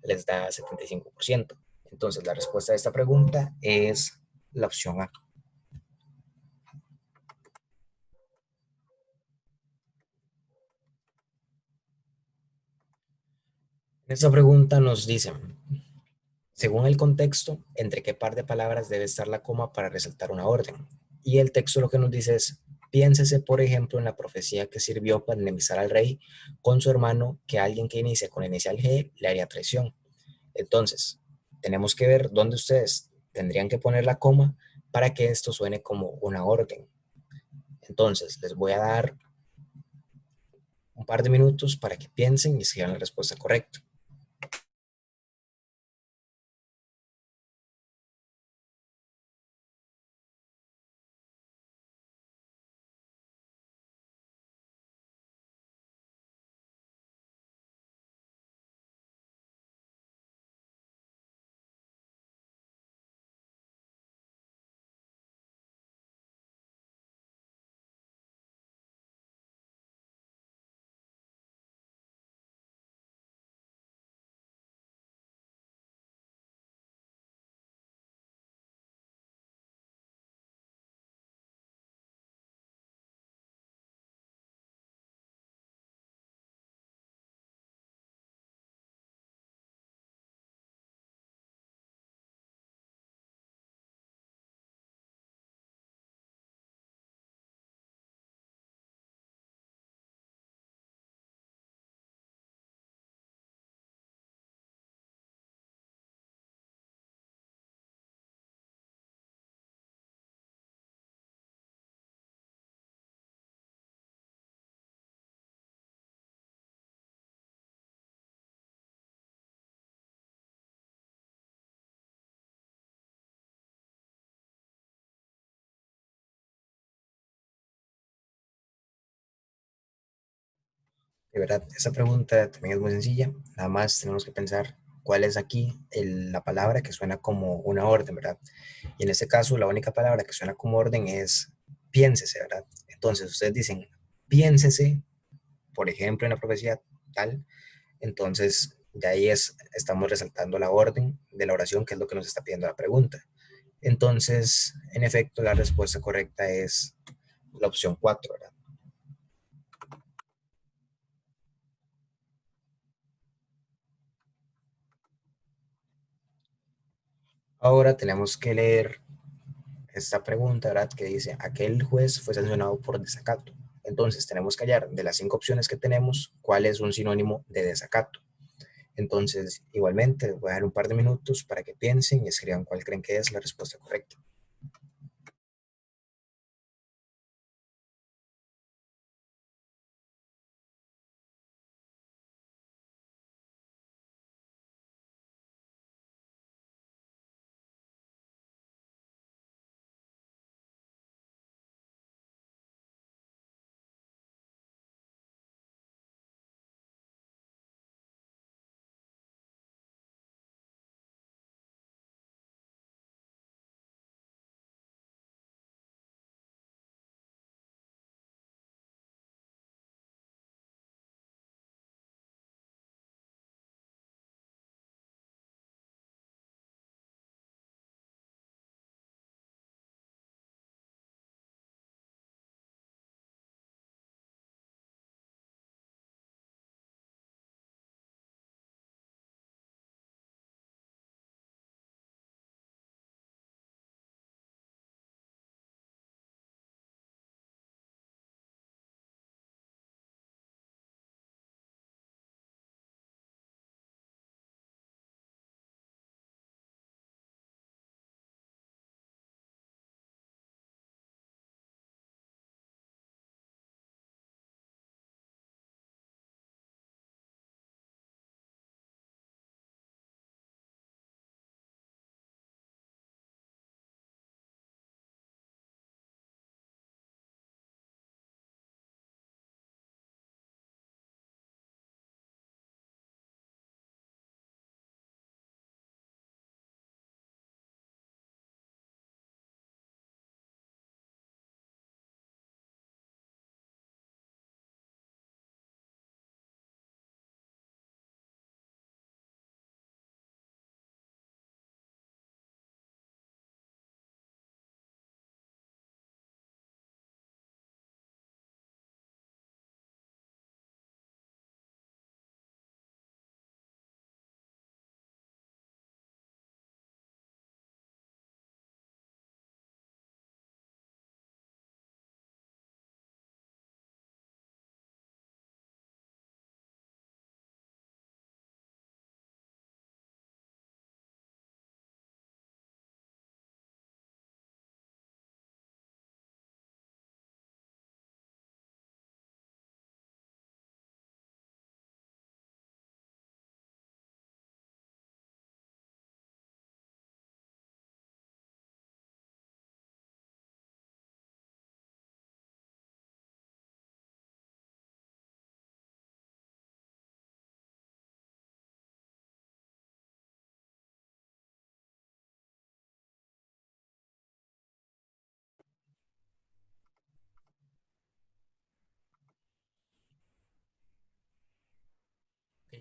les da 75%. Entonces, la respuesta a esta pregunta es la opción A. Esta pregunta nos dice, según el contexto, ¿entre qué par de palabras debe estar la coma para resaltar una orden? Y el texto lo que nos dice es, piénsese, por ejemplo, en la profecía que sirvió para enemizar al rey con su hermano, que alguien que inicia con la inicial G le haría traición. Entonces, tenemos que ver dónde ustedes tendrían que poner la coma para que esto suene como una orden. Entonces, les voy a dar un par de minutos para que piensen y escriban la respuesta correcta. De verdad, esta pregunta también es muy sencilla. Nada más tenemos que pensar cuál es aquí la palabra que suena como una orden, ¿verdad? Y en este caso, la única palabra que suena como orden es piénsese, ¿verdad? Entonces, ustedes dicen piénsese, por ejemplo, en la profecía tal, entonces de ahí estamos resaltando la orden de la oración, que es lo que nos está pidiendo la pregunta. Entonces, en efecto, la respuesta correcta es la opción 4, ¿verdad? Ahora tenemos que leer esta pregunta, ¿verdad? Que dice, aquel juez fue sancionado por desacato. Entonces tenemos que hallar de las 5 opciones que tenemos, cuál es un sinónimo de desacato. Entonces, igualmente, les voy a dar un par de minutos para que piensen y escriban cuál creen que es la respuesta correcta.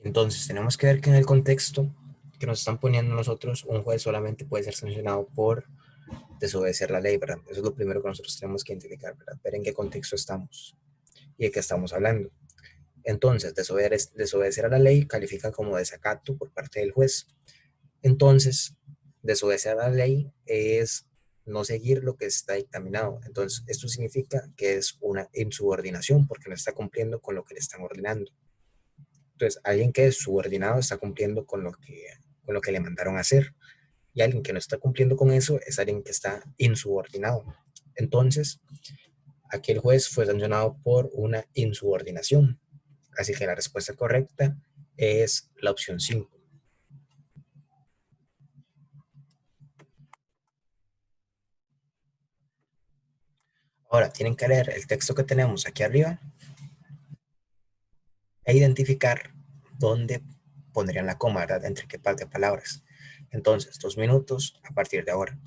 Entonces, tenemos que ver que en el contexto que nos están poniendo nosotros, un juez solamente puede ser sancionado por desobedecer la ley, ¿verdad? Eso es lo primero que nosotros tenemos que identificar, ¿verdad? Ver en qué contexto estamos y de qué estamos hablando. Entonces, desobedecer a la ley califica como desacato por parte del juez. Entonces, desobedecer a la ley es no seguir lo que está dictaminado. Entonces, esto significa que es una insubordinación porque no está cumpliendo con lo que le están ordenando. Entonces, alguien que es subordinado está cumpliendo con lo que le mandaron a hacer. Y alguien que no está cumpliendo con eso es alguien que está insubordinado. Entonces, aquí el juez fue sancionado por una insubordinación. Así que la respuesta correcta es la opción 5. Ahora tienen que leer el texto que tenemos aquí arriba e identificar dónde pondrían la coma, ¿verdad? Entre qué par de palabras. Entonces, 2 minutos a partir de ahora.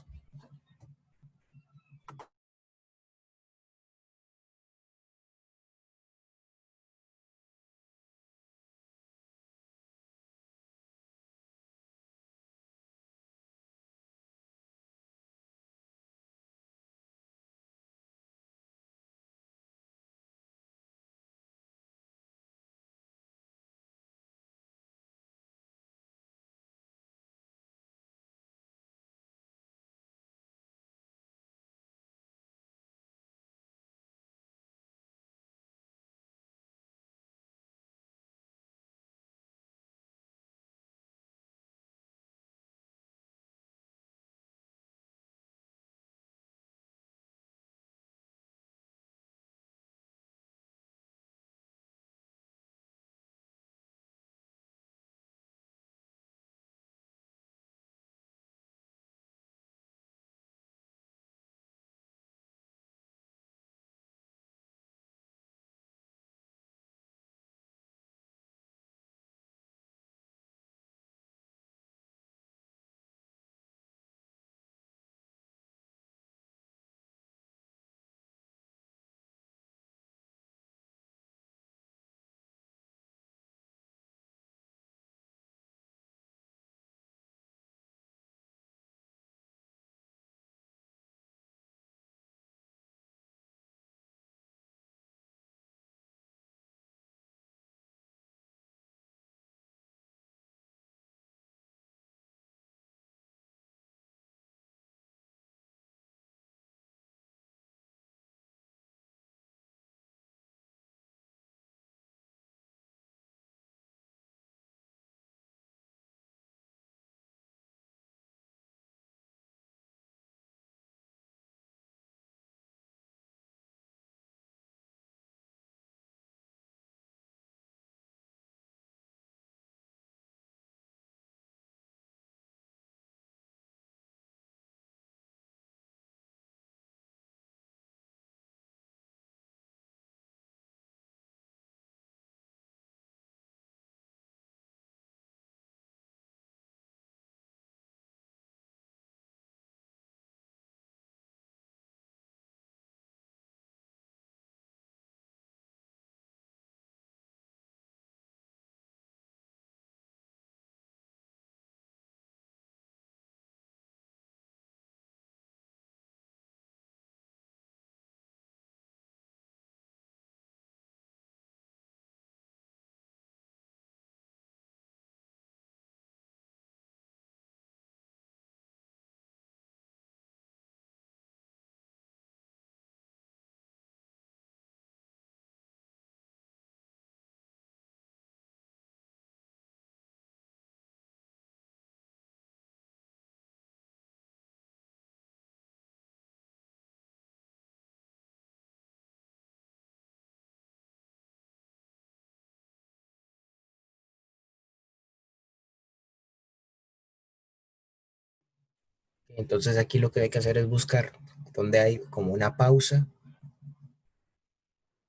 Entonces aquí lo que hay que hacer es buscar dónde hay como una pausa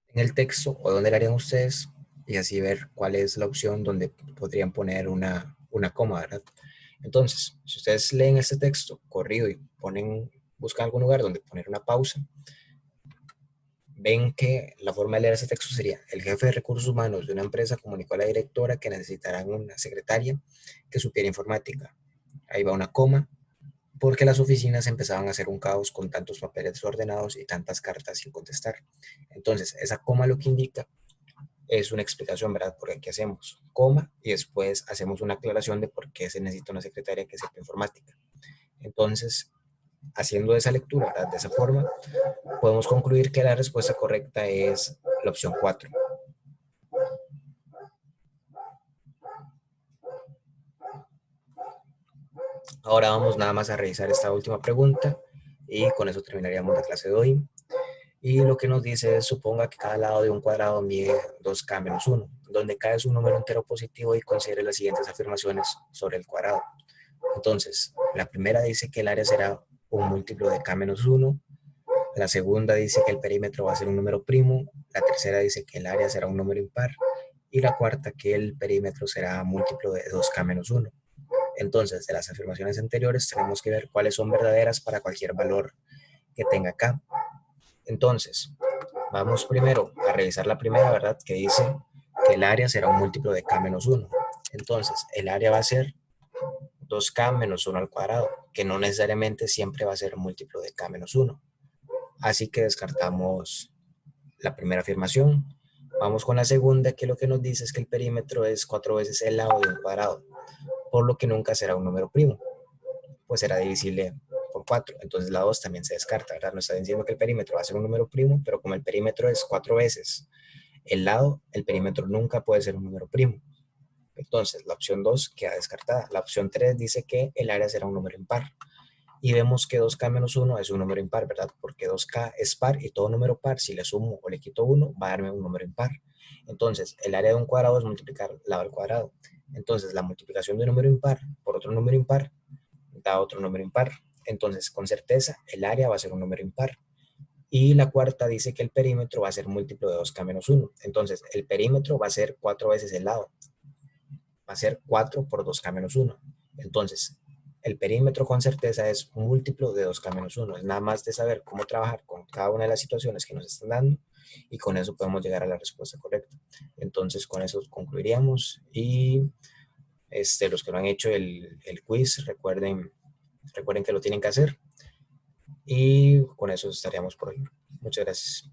en el texto o dónde la harían ustedes y así ver cuál es la opción donde podrían poner una coma, ¿verdad? Entonces, si ustedes leen este texto corrido y buscan algún lugar donde poner una pausa, ven que la forma de leer ese texto sería: el jefe de recursos humanos de una empresa comunicó a la directora que necesitarán una secretaria que supiera informática. Ahí va una coma, porque las oficinas empezaban a hacer un caos con tantos papeles desordenados y tantas cartas sin contestar. Entonces, esa coma lo que indica es una explicación, ¿verdad? Porque aquí hacemos coma y después hacemos una aclaración de por qué se necesita una secretaria que sepa informática. Entonces, haciendo esa lectura, ¿verdad? De esa forma, podemos concluir que la respuesta correcta es la opción 4. Ahora vamos nada más a revisar esta última pregunta y con eso terminaríamos la clase de hoy. Y lo que nos dice es: suponga que cada lado de un cuadrado mide 2k menos 1, donde k es un número entero positivo, y considere las siguientes afirmaciones sobre el cuadrado. Entonces, la primera dice que el área será un múltiplo de k menos 1, la segunda dice que el perímetro va a ser un número primo, la tercera dice que el área será un número impar, Y la cuarta, que el perímetro será múltiplo de 2K menos 1. Entonces, de las afirmaciones anteriores, tenemos que ver cuáles son verdaderas para cualquier valor que tenga K. Entonces, vamos primero a revisar la primera, ¿verdad? Que dice que el área será un múltiplo de K menos 1. Entonces, el área va a ser 2K menos 1 al cuadrado, que no necesariamente siempre va a ser un múltiplo de K menos 1. Así que descartamos la primera afirmación. Vamos con la segunda, que lo que nos dice es que el perímetro es 4 veces el lado de un cuadrado, por lo que nunca será un número primo, pues será divisible por 4. Entonces la 2 también se descarta, ¿verdad? Nos está diciendo que el perímetro va a ser un número primo, pero como el perímetro es 4 veces el lado, el perímetro nunca puede ser un número primo. Entonces la opción 2 queda descartada. La opción 3 dice que el área será un número impar. Y vemos que 2K menos 1 es un número impar, ¿verdad? Porque 2K es par y todo número par, si le sumo o le quito 1, va a darme un número impar. Entonces, el área de un cuadrado es multiplicar lado al cuadrado. Entonces, la multiplicación de un número impar por otro número impar da otro número impar. Entonces, con certeza, el área va a ser un número impar. Y la cuarta dice que el perímetro va a ser múltiplo de 2K menos 1. Entonces, el perímetro va a ser 4 veces el lado. Va a ser 4 por 2K menos 1. Entonces, el perímetro con certeza es un múltiplo de 2K menos 1. Es nada más de saber cómo trabajar con cada una de las situaciones que nos están dando y con eso podemos llegar a la respuesta correcta. Entonces, con eso concluiríamos y los que no han hecho el quiz, recuerden que lo tienen que hacer y con eso estaríamos por hoy. Muchas gracias.